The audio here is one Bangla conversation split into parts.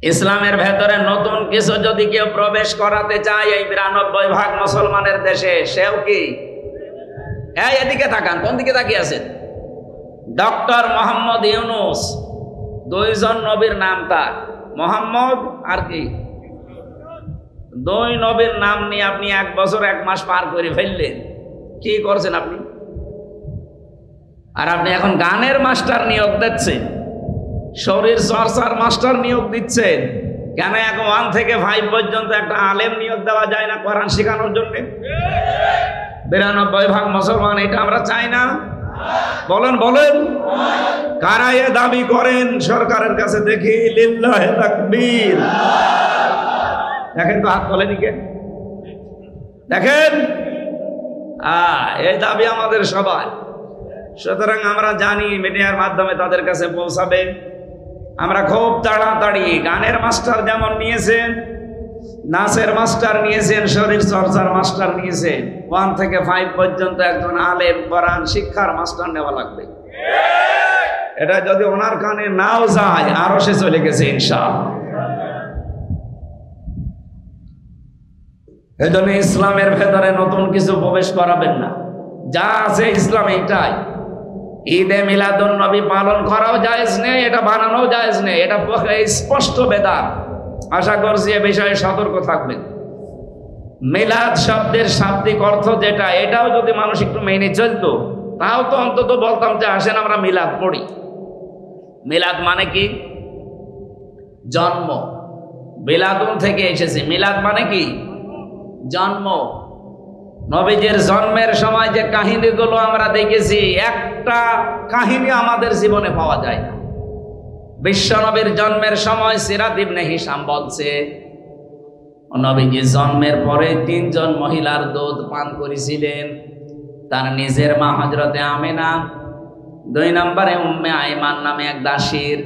ইসলামের ভেতরে নতুন কিছু যদি কেউ প্রবেশ করাতে চায় এই 92% মুসলমানের দেশে, সেও কি এদিকে তাকান, কোন দিকে তাকিয়ে আছেন? ডক্টর মোহাম্মদ ইউনূস, 2 জন নবীর নাম তার, মোহাম্মদ আর কি 2 নবীর নাম নিয়ে আপনি 1 বছর 1 মাস পার করে ফেললেন। কি করছেন আপনি? আর আপনি এখন গানের মাস্টার নিয়োগ দিচ্ছেন, শরীর চর্চার মাস্টার নিয়োগ দিচ্ছেন। কেন এখন 1 থেকে 5 পর্যন্ত একটা আলেম নিয়োগ দেওয়া যায় না কোরআন শেখানোর জন্য? 92% মুসলমান এটা আমরা চাই না। বলেন বলেন, কারা এ দাবি করেন সরকারের কাছে? দেখি লিল্লাহে তাকবীর। দেখেন তো হাত তোলেনি কে? দেখেন, এই দাবি আমাদের সবাই। সুতরাং আমরা জানি মিডিয়ার মাধ্যমে তাদের কাছে পৌঁছাবে। আমরা খুব তাড়াতাড়ি গানের মাস্টার যেমন নিয়েছেন, নাচের মাস্টার নিয়েছেন, শরীর চর্চার মাস্টার নিয়েছেন, 1 থেকে 5 পর্যন্ত একজন আলেম কোরআন শিক্ষার মাস্টার নেওয়া লাগবে। এটা যদি ওনার কানে নাও যায়, আরো সে চলে গেছে ইনশাআল্লাহ। এজন্য ইসলামের ভেতরে নতুন কিছু প্রবেশ করাবেন না, যা আছে ইসলাম এটাই। ঈদে মিলাদুন নবী পালন করাও জায়েজ নেই, এটা বানানোও জায়েজ নেই, এটা স্পষ্ট বেদাত। আশা করছি এ বিষয়ে সতর্ক থাকবেন। মিলাদ শব্দের শাব্দিক অর্থ যেটা, এটাও যদি মানুষ একটু মেনে চলতো, তাও তো অন্তত বলতাম যে আসেন আমরা মিলাদ পড়ি। মিলাদ মানে কি? জন্ম। মিলাদুন থেকে এসেছে। মিলাদ মানে কি? জন্ম। নবীজির জন্মের সময় যে কাহিনীগুলো আমরা দেখেছি, একটা কাহিনী আমাদের জীবনে পাওয়া যায় না। বিশ্ব নবীর জন্মের সময় সিরাত ইবনে হিশাম বলছে, নবীজি জন্মের পরে 3 জন মহিলার দুধ পান করেছিলেন। তার নিজের মা হযরতে আমিনা, 2 নম্বরে উম্মে আইমান নামে এক দাসীর,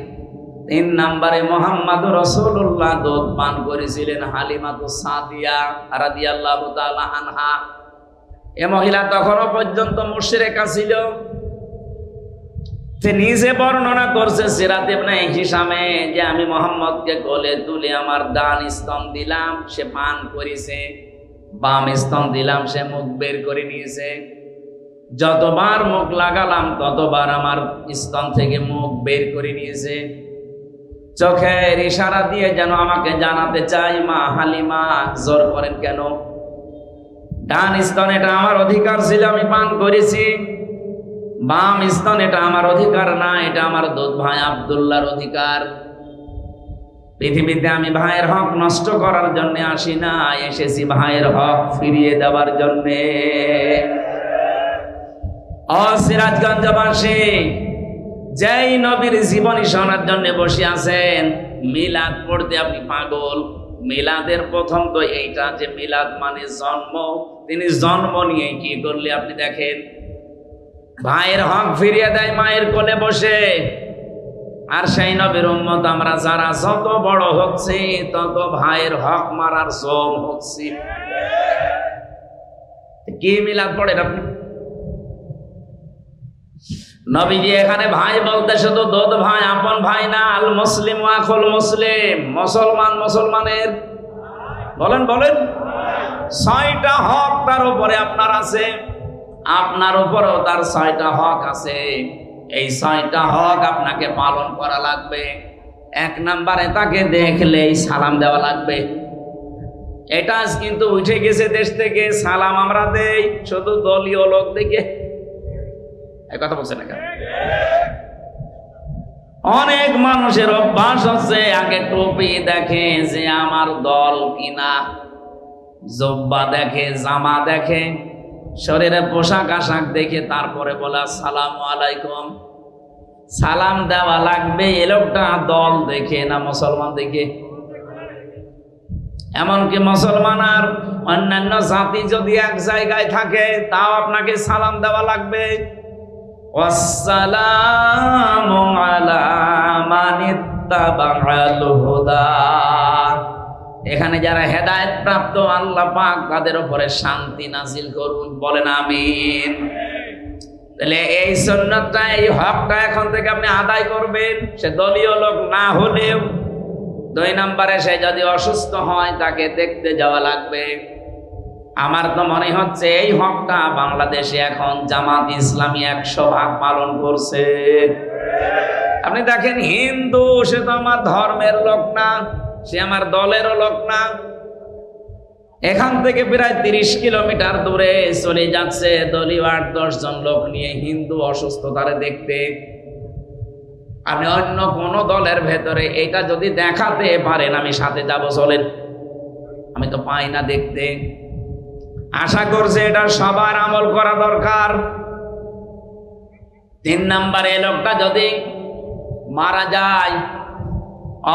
3 নম্বরে মুহাম্মদুর রাসূলুল্লাহ দুধ পান করেছিলেন হালিমাতুস সাদিয়া রাদিয়াল্লাহু তাআলা আনহা। এ মহিলা তখনও পর্যন্ত মুশরিকা ছিল। সে নিজে বর্ণনা করছে সিরাত ইবনে হিশামে যে আমি মুহাম্মদকে কোলে তুলে আমার ডান স্তন দিলাম, সে পান করেছে, বাম স্তন দিলাম, সে মুখ বের করে নিয়েছে। যতবার মুখ লাগালাম ততবার আমার স্তন থেকে মুখ বের করে নিয়েছে। চোখের ইশারা দিয়ে যেন আমাকে জানাতে চাই, মা হালিমা জোর করেন কেন? ডান স্তন এটা আমার অধিকার ছিল, আমি পান করেছি। বাম স্তন এটা আমার অধিকার না, এটা আমার দুধ ভাই আব্দুল্লাহর অধিকার। পৃথিবীতে আমি ভাইয়ের হক নষ্ট করার জন্য আসি না, এসেছি ভাইয়ের হক ফিরিয়ে দেওয়ার জন্য। সিরাজগঞ্জবাসী, যেই নবীর জীবনী শোনার জন্য বসে আছেন, মিলাদ পড়তে আপনি পাগল। মিলাদের প্রথম তো এইটা যে মিলাদ মানে জন্ম। তিনি জন্ম নিয়ে কি করলে আপনি দেখেন, ভাইয়ের হক ফিরিয়ে দেয় মায়ের কোলে বসে। আর সেই নবীর উম্মত আমরা যারা যত বড় হচ্ছে তত ভাইয়ের হক মারার জম হচ্ছে। কি মিলাদ পড়েন আপনি? নবীজি এখানে ভাই বলতে শুধু দুধ ভাই, আপন ভাই না। আল মুসলিম আখুল মুসলিম, মুসলমান মুসলমানের। বলেন বলেন, 6টা হক তার উপরে আপনার আছে, আপনার উপরেও তার 6টা হক আছে। এই 6টা হক আপনাকে পালন করা লাগবে। 1 নম্বরে তাকে দেখলেই সালাম দেওয়া লাগবে। এটা কিন্তু উঠে গেছে দেশ থেকে, সালাম আমরা দেই শুধু দলীয় লোক দেখে। কথা বলছে না? অনেক মানুষের অভ্যাস হচ্ছে আগে টুপি দেখে যে আমার দল কিনা, জব্বা দেখে, জামা দেখে, শরীরে পোশাক আশাক দেখে তারপরে বলে আসসালামু আলাইকুম। সালাম দেওয়া লাগবে। এ লোকটা দল দেখে না মুসলমান দেখে। এমনকি মুসলমান আর অন্যান্য জাতি যদি এক জায়গায় থাকে তাও আপনাকে সালাম দেওয়া লাগবে। ওয়াসসালামু আলা মানিত্তাবা'আল হুদা। এখানে যারা হেদায়েত প্রাপ্ত আল্লাহ পাক তাদের উপরে শান্তি নাজিল করুন, বলেন আমিন। তাহলে এই সুন্নাতটা, এই হকটা এখন থেকে আপনি আদায় করবেন। সে দলীয় লোক না হলেও 2 নম্বরে সে যদি অসুস্থ হয় তাকে দেখতে যাওয়া লাগবে। আমার তো মনে হচ্ছে এই হকটা বাংলাদেশে এখন জামাত ইসলামী 100% পালন করছে। আপনি দেখেন, হিন্দু, সে তো আমার ধর্মের লোক না, সে আমার দলেরও লোক না। এখান থেকে প্রায় 30 কিলোমিটার দূরে চলে যাচ্ছে দলীয় 8-10 জন লোক নিয়ে হিন্দু অসুস্থ তারে দেখতে। আপনি অন্য কোন দলের ভেতরে এটা যদি দেখাতে পারেন আমি সাথে যাব, চলেন। আমি তো পাই না দেখতে। আশা করছি এটা সবার আমল করা দরকার। 3 নম্বরে লোকটা যদি মারা যায়,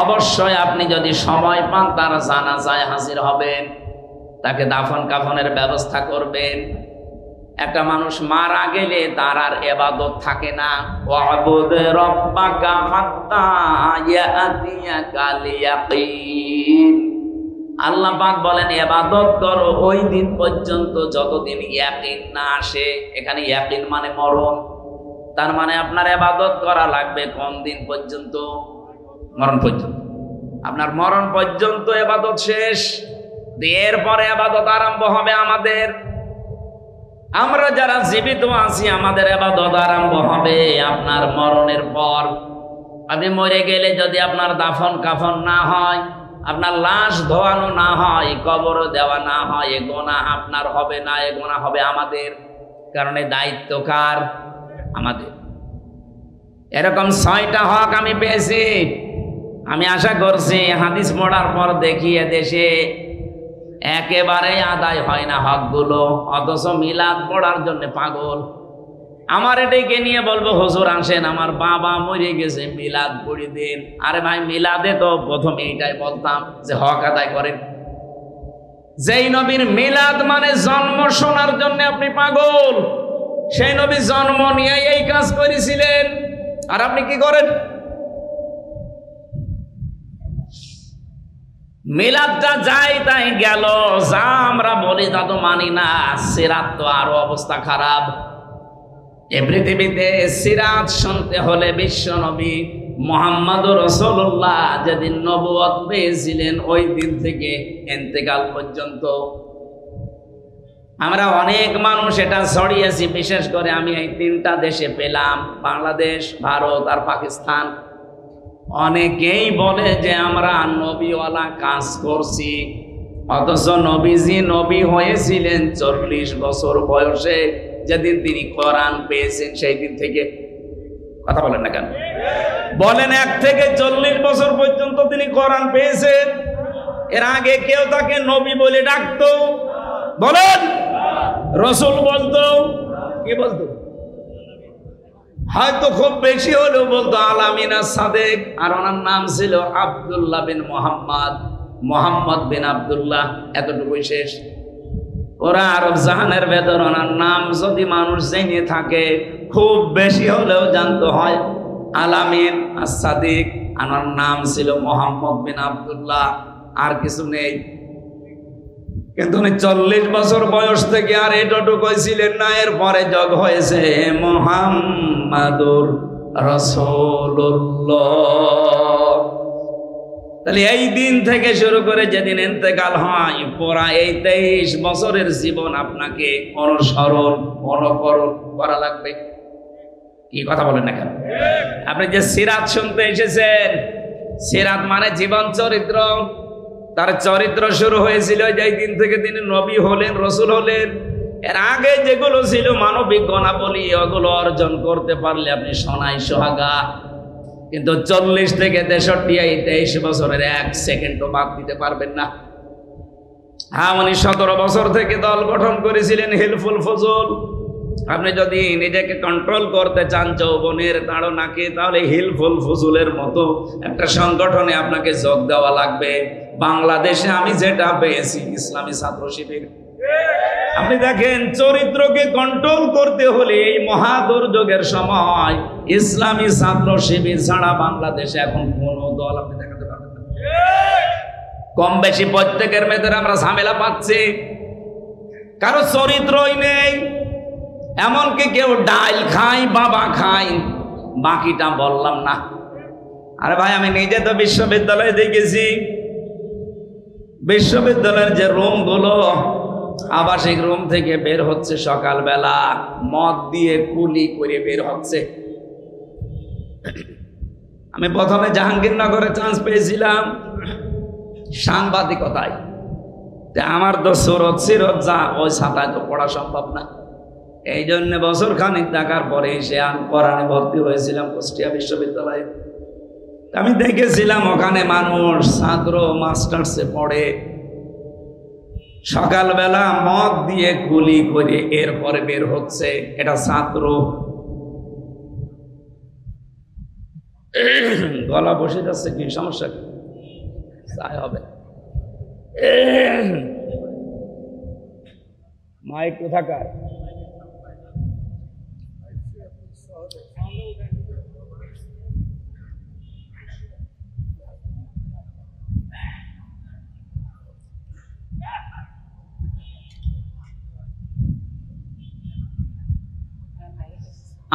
অবশ্যই আপনি যদি সময় পান তার জানাজায় হাজির হবেন, তাকে দাফন কাফনের ব্যবস্থা করবেন। একটা মানুষ মারা গেলে তার আর ইবাদত থাকে না। ওয়াবুদ রাব্বাকা হাত্তা ইয়াতিয়াকাল ইয়াকিন। আল্লাহ পাক বলেন ইবাদত করো ওই দিন পর্যন্ত যতদিন ইয়াকিন না আসে। এখানে ইয়াকিন মানে মরণ। তার মানে আপনার ইবাদত করা লাগবে কোন দিন পর্যন্ত? মরণ পর্যন্ত। আপনার মরণ পর্যন্ত ইবাদত শেষ, এরপরে ইবাদত আরম্ভ হবে আমাদের। আমরা যারা জীবিত আছি আমাদের ইবাদত আরম্ভ হবে আপনার মরণের পর। আপনি মরে গেলে যদি আপনার দাফন কাফন না হয়, আপনার লাশ ধোয়ানো না হয়, কবর দেওয়া না হয়, এ গুনাহ আপনার হবে না, এ গুনাহ হবে আমাদের। কারণ এই দায়িত্ব কার? আমাদের। এরকম 6টা হক আমি পেয়েছি। আমি আশা করছি হাদিস পড়ার পর দেখি দেশে একেবারেই আদায় হয় না হকগুলো, অথচ মিলাদ পড়ার জন্য পাগল। আমার এটাকে নিয়ে বলবো, হুজুর আসেন আমার বাবা মরে গেছে, মিলাদ পড়ি দিন। আরে ভাই, মিলাদে তো প্রথমে এইটাই বলতাম যে হক আদায় করেন। যেই নবীর মিলাদ মানে জন্ম শোনার জন্য আপনি পাগল, সেই নবী জন্ম নিয়ে এই কাজ করেছিলেন, আর আপনি কি করেন? মিলাদটা যাই তাই গেল, যা আমরা বলি তা তো মানি না। সিরাত তো আরো অবস্থা খারাপ। এ পৃথিবীতে সিরাত শুনতে হলে বিশ্ব নবী মুহাম্মদুর রাসূলুল্লাহ যেদিন নবুয়ত পেয়েছিলেন ওই দিন থেকে ইন্তেকাল পর্যন্ত আমরা অনেক মানুষ এটা ছড়িয়েছি। বিশেষ করে আমি এই 3টা দেশে পেলাম, বাংলাদেশ, ভারত আর পাকিস্তান। অনেকেই বলে যে আমরা নবীওয়ালা কাজ করছি, অথচ নবীজি নবী হয়েছিলেন 40 বছর বয়সে, যেদিন তিনি কোরআন পেয়েছেন সেই দিন থেকে। কথা বলেন না কেন? বলেন 1 থেকে 40 বছর পর্যন্ত তিনি কোরআন পেয়েছেন। এর আগে কেউ তাকে নবী বলে ডাকতো? বলেন। রাসূল বলতো? কি বলতো? হয়তো খুব বেশি হলেও বলতো আলামিন সাদেক। আর ওনার নাম ছিল আব্দুল্লাহ বিন মোহাম্মদ বিন আব্দুল্লাহ, এতটুকুই শেষ। ওরা আরব জাহানের ভেতর ওনার নাম যদি মানুষ জেনে থাকে, খুব বেশি হলেও জানতো হয় আলামিন সাদিক। আমার নাম ছিল মোহাম্মদ বিন আব্দুল্লাহ, আর কিছু নেই। কিন্তু উনি 40 বছর বয়স থেকে আর এতটুকু ছিলেন না। এরপরে যোগ হয়েছে মুহাম্মাদুর রাসূলুল্লাহ। তাহলে এই দিন থেকে শুরু করে যেদিন ইন্তেকাল হয়, পুরা এই 23 বছরের জীবন আপনাকে অনুসরণ অনুকরণ করা লাগবে। কি কথা বলেন না কেন? আপনি যে সিরাত শুনতে এসেছেন, সিরাত মানে জীবন চরিত্র। তার চরিত্র শুরু হয়েছিল যেই দিন থেকে তিনি নবী হলেন, রসুল হলেন। এর আগে যেগুলো ছিল মানবিক গুণাবলী, ওগুলো অর্জন করতে পারলে আপনি সোনায় সোহাগা। কিন্তু 40 থেকে 63 এই 23 বছরের 1 সেকেন্ডও বাদ দিতে পারবেন না। হ্যাঁ, উনি 17 বছর থেকে দল গঠন করেছিলেন হিলফুল ফজল। আপনি যদি নিজেকে কন্ট্রোল করতে চান যৌবনের তাড়নাকে, তাহলে হিলফুল ফজলের মতো একটা সংগঠনে আপনাকে যোগ দেওয়া লাগবে। বাংলাদেশে আমি যেটা পেয়েছি, ইসলামী ছাত্র শিবির। আপনি দেখেন, চরিত্রকে কন্ট্রোল করতে হলে এই মহা দুর্যোগের সময় ইসলামী ছাত্র শিবির ছাড়া বাংলাদেশে এখন কোন দল আপনি দেখাতে পারবেন না। কম বেশি প্রত্যেকের ভেতরে আমরা ঝামেলা পাচ্ছি, কারো চরিত্রই নেই। এমনকি কেউ ডাল খায়, বাবা খায়, বাকিটা বললাম না। আরে ভাই আমি নিজে তো বিশ্ববিদ্যালয়ে দেখেছি, বিশ্ববিদ্যালয়ের যে রুম গুলো আবাসিক রুম থেকে বের হচ্ছে সকালবেলা মদ দিয়ে কুলি করে বের হচ্ছে। আমি প্রথমে জাহাঙ্গীরনগরে চান্স পেয়েছিলাম সাংবাদিকতায়, আমার তো সুরত সিরত যা, ওই ছাতায় তো পড়া সম্ভব না। এই জন্য বছর খানিক থাকার পরে সে কোরআনে ভর্তি হয়েছিলাম কুষ্টিয়া বিশ্ববিদ্যালয়ে। আমি দেখেছিলাম ওখানে মানুষ ছাত্র মাস্টার্সে পড়ে সকালবেলা মদ দিয়ে গুলি করে এরপরে বের হচ্ছে। এটা ছাত্র। গলা বসে যাচ্ছে, কি সমস্যা? কি তাই হবে? মাইক কোথাকার?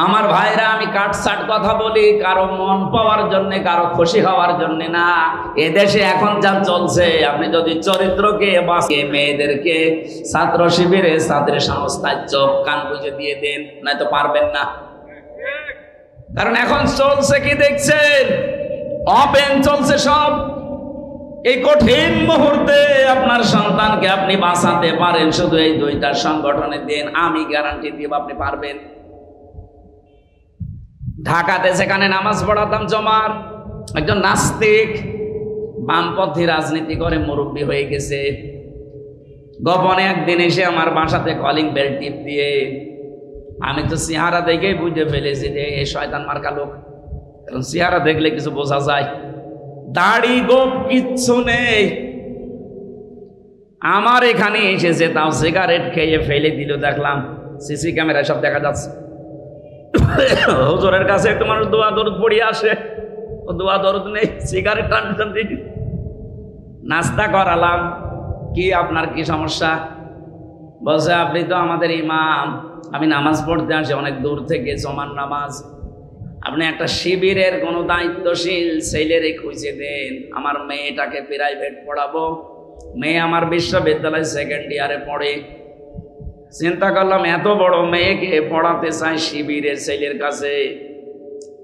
আমার ভাইরা, আমি কাটসাট কথা বলি কারো মন পাওয়ার জন্য, কারো খুশি হওয়ার জন্য না। এদেশে এখন যা চলছে, আপনি যদি চরিত্রকে বাঁচিয়ে মেয়েদেরকে ছাত্র শিবিরে ছাত্রী সংস্থায় চোখ কান বুঝে দিয়ে দেন, নয়তো পারবেন না। কারণ এখন চলছে কি দেখছেন, ওপেন চলছে সব। এই কঠিন মুহূর্তে আপনার সন্তানকে আপনি বাঁচাতে পারেন শুধু এই দুইটা সংগঠনে দেন, আমি গ্যারান্টি দিব আপনি পারবেন। ঢাকাতে সেখানে নামাজ পড়াতাম জমার, একজন নাস্তিক বামপন্থী রাজনীতি করে মুরব্বী হয়ে গেছে। গোপনে একদিন এসে আমার বাসাতে কলিং বেল টিপ দিয়ে, আমি তো চেহারা দেখেই বুঝে ফেলেছি যে এই শয়তান মার্কা লোক, কারণ চেহারা দেখলে কিছু বোঝা যায়। দাড়ি গোপ কিচ্ছু নেই। আমার এখানে এসেছে, তাও সিগারেট খেয়ে ফেলে দিল, দেখলাম সিসি ক্যামেরায় সব দেখা যাচ্ছে। হুজুরের কাছে একটু মানুষ দোয়া দরুদ পড়িয়ে আসে, ও দোয়া দরুদ নেই, সিগারেট টানতেন। নাস্তা করালাম, কি আপনার কি সমস্যা? বলছে আপনি তো আমাদের ইমাম, আমি নামাজ পড়তে আসি অনেক দূর থেকে, জমান নামাজ। আপনি একটা শিবিরের কোনো দায়িত্বশীল ছেলেরে খুঁজে দেন, আমার মেয়েটাকে প্রাইভেট পড়াবো। মেয়ে আমার বিশ্ববিদ্যালয় সেকেন্ড ইয়ারে পড়ে। চিন্তা করলাম এত বড় মেয়েকে পড়াতে চাই শিবিরের ছেলের কাছে।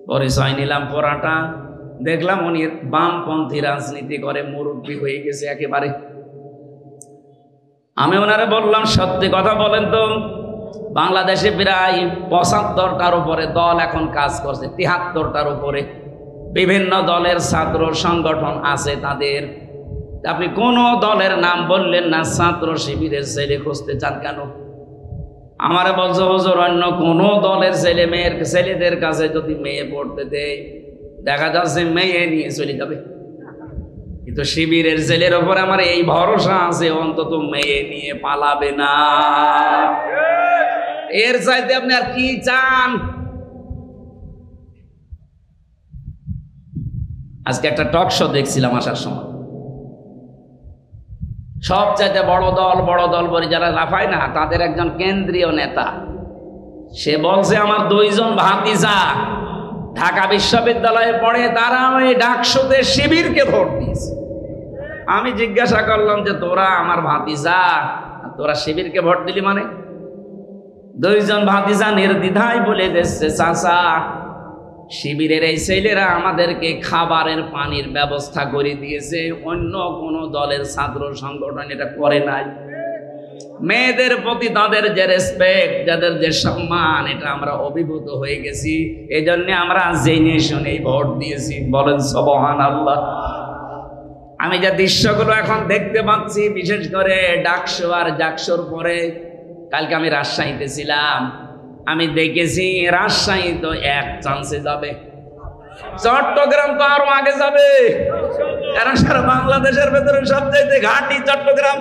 পরিচয় নিলাম পড়াটা, দেখলাম উনি বামপন্থী রাজনীতি করে মুরব্বী হয়ে গেছে একেবারে। আমি ওনারে বললাম সত্যি কথা বলেন তো, বাংলাদেশে প্রায় ৭৫টার উপরে দল এখন কাজ করছে, ৭৩টার উপরে বিভিন্ন দলের ছাত্র সংগঠন আছে তাদের। আপনি কোন দলের নাম বললেন না, ছাত্র শিবিরের ছেলে খুঁজতে চান কেন? আমারে বলছে হুজুর অন্য কোন দলের ছেলে মেয়ের ছেলেদের কাছে যদি মেয়ে পড়তে দেয়, দেখা যাচ্ছে মেয়ে নিয়ে চলে যাবে। কিন্তু শিবিরের ছেলের ওপর আমার এই ভরসা আছে, অন্তত মেয়ে নিয়ে পালাবে না। এর চাইতে আপনি আর কি চান? আজকে একটা টক শো দেখছিলাম আসার সময়, সবচাইতে বড় দল বলে যারা লাফায় না, তাদের একজন কেন্দ্রীয় নেতা, সে বলছে আমার 2 জন ভাতিজা ঢাকা বিশ্ববিদ্যালয়ে পড়ে, তারা ওই ডাকসুতে শিবিরকে ভোট দিয়েছে। আমি জিজ্ঞাসা করলাম যে তোরা আমার ভাতিজা, তোরা শিবিরকে ভোট দিলি মানে? 2 জন ভাতিজা নির্দ্বিধায় বলে দিচ্ছে, চাচা শিবিরের এই ছেলেরা আমাদেরকে খাবারের পানির ব্যবস্থা করে দিয়েছে, অন্য কোন দলের ছাত্র সংগঠন এটা করে নাই। মেয়েদের প্রতি তাদের যে রেসপেক্ট, যাদের যে সম্মান, এটা আমরা অভিভূত হয়ে গেছি। এই জন্য আমরা জেনে শুনে ভোট দিয়েছি। বলেন সুবহানাল্লাহ। আমি যে দৃশ্যগুলো এখন দেখতে পাচ্ছি, বিশেষ করে ডাকসু আর জাকসুর পরে, কালকে আমি রাজশাহীতে ছিলাম, আমি দেখেছি রাজশাহী তো এক চান্সে যাবে, চট্টগ্রাম তো আরো আগে যাবে, কারণ সারা বাংলাদেশের ভেতরে সবচাইতে ঘাঁটি চট্টগ্রাম।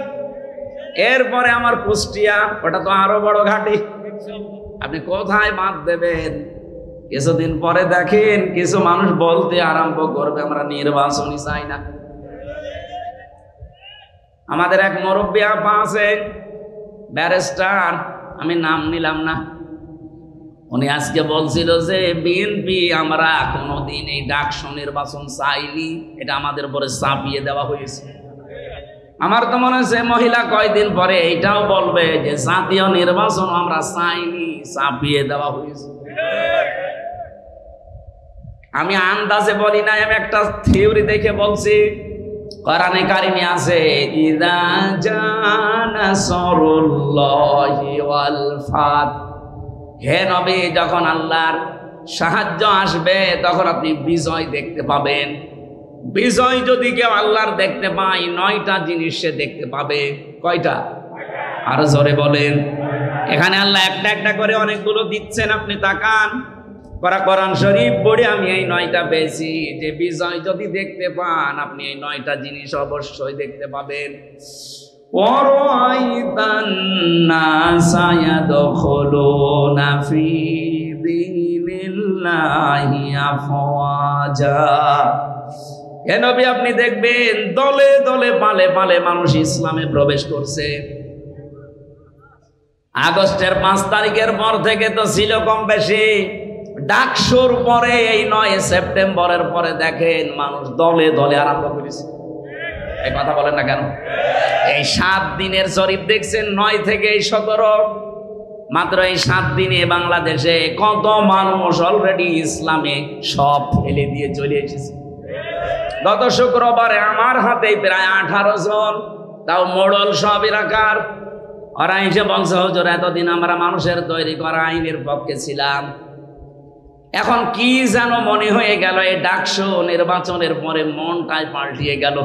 এরপরে আমার কুষ্টিয়া, ওটা তো আরো বড় ঘাঁটি। আপনি কোথায় বাদ দেবেন? কিছুদিন পরে দেখেন কিছু মানুষ বলতে আরম্ভ করবে আমরা নির্বাচনই চাই না। আমাদের এক মুরব্বী আপা আছে, ব্যারিস্টার, আমি নাম নিলাম না, উনি আজকে বলছিল যে বিএনপি আমরা কোনোদিন এই ডাকসু নির্বাচন চাইনি, এটা আমাদের উপরে চাপিয়ে দেওয়া হয়েছে। আমার তো মনে হচ্ছে মহিলা কয়দিন পরে এইটাও বলবে যে জাতীয় নির্বাচন আমরা চাইনি, চাপিয়ে দেওয়া হয়েছে। আমি আন্দাজে বলি না, আমি একটা থিওরি দেখে বলছি। কোরআনে কারিমে আছে ইযা জানাসরুল্লাহি ওয়াল ফাত, হে নবী যখন আল্লাহর সাহায্য আসবে তখন আপনি বিজয় দেখতে পাবেন। বিজয় যদি কেউ আল্লাহর দেখতে পায় 9টা জিনিস সে দেখতে পাবে। কয়টা? আরো জোরে বলেন। এখানে আল্লাহ একটা একটা করে অনেকগুলো দিচ্ছেন, আপনি তাকান। কোরআন শরীফ পড়ে আমি এই 9টা পেয়েছি যে বিজয় যদি দেখতে পান আপনি এই 9টা জিনিস অবশ্যই দেখতে পাবেন। ওয়ারাইতান নাসা ইয়াদখুলুনা ফি দীনিল্লাহি আফওয়াজা, হে নবী আপনি দেখবেন দলে দলে পালে পালে মানুষ ইসলামে প্রবেশ করছে। আগস্টের 5 তারিখের পর থেকে তো ছিল কম বেশি, ডাকসুর পরে এই 9 সেপ্টেম্বরের পরে দেখেন মানুষ দলে দলে আরম্ভ করেছে। এই কথা বলেন না কেন? এই 7 দিনের জরিপ দেখছেন 9 থেকে 17, মাত্র এই 7 দিনে বাংলাদেশে কত মানুষ অলরেডি ইসলামে সব ফেলে দিয়ে চলে এসেছে। গত শুক্রবারে আমার হাতে প্রায় 18 জন, তাও মোড়ল সব এলাকার। ওরা এসে বলছে হুজুর এতদিন আমরা মানুষের তৈরি করা আইনের পক্ষে ছিলাম, এখন কি যেন মনে হয়ে গেল এই ডাকসু নির্বাচনের পরে মনটাই পাল্টিয়ে গেল।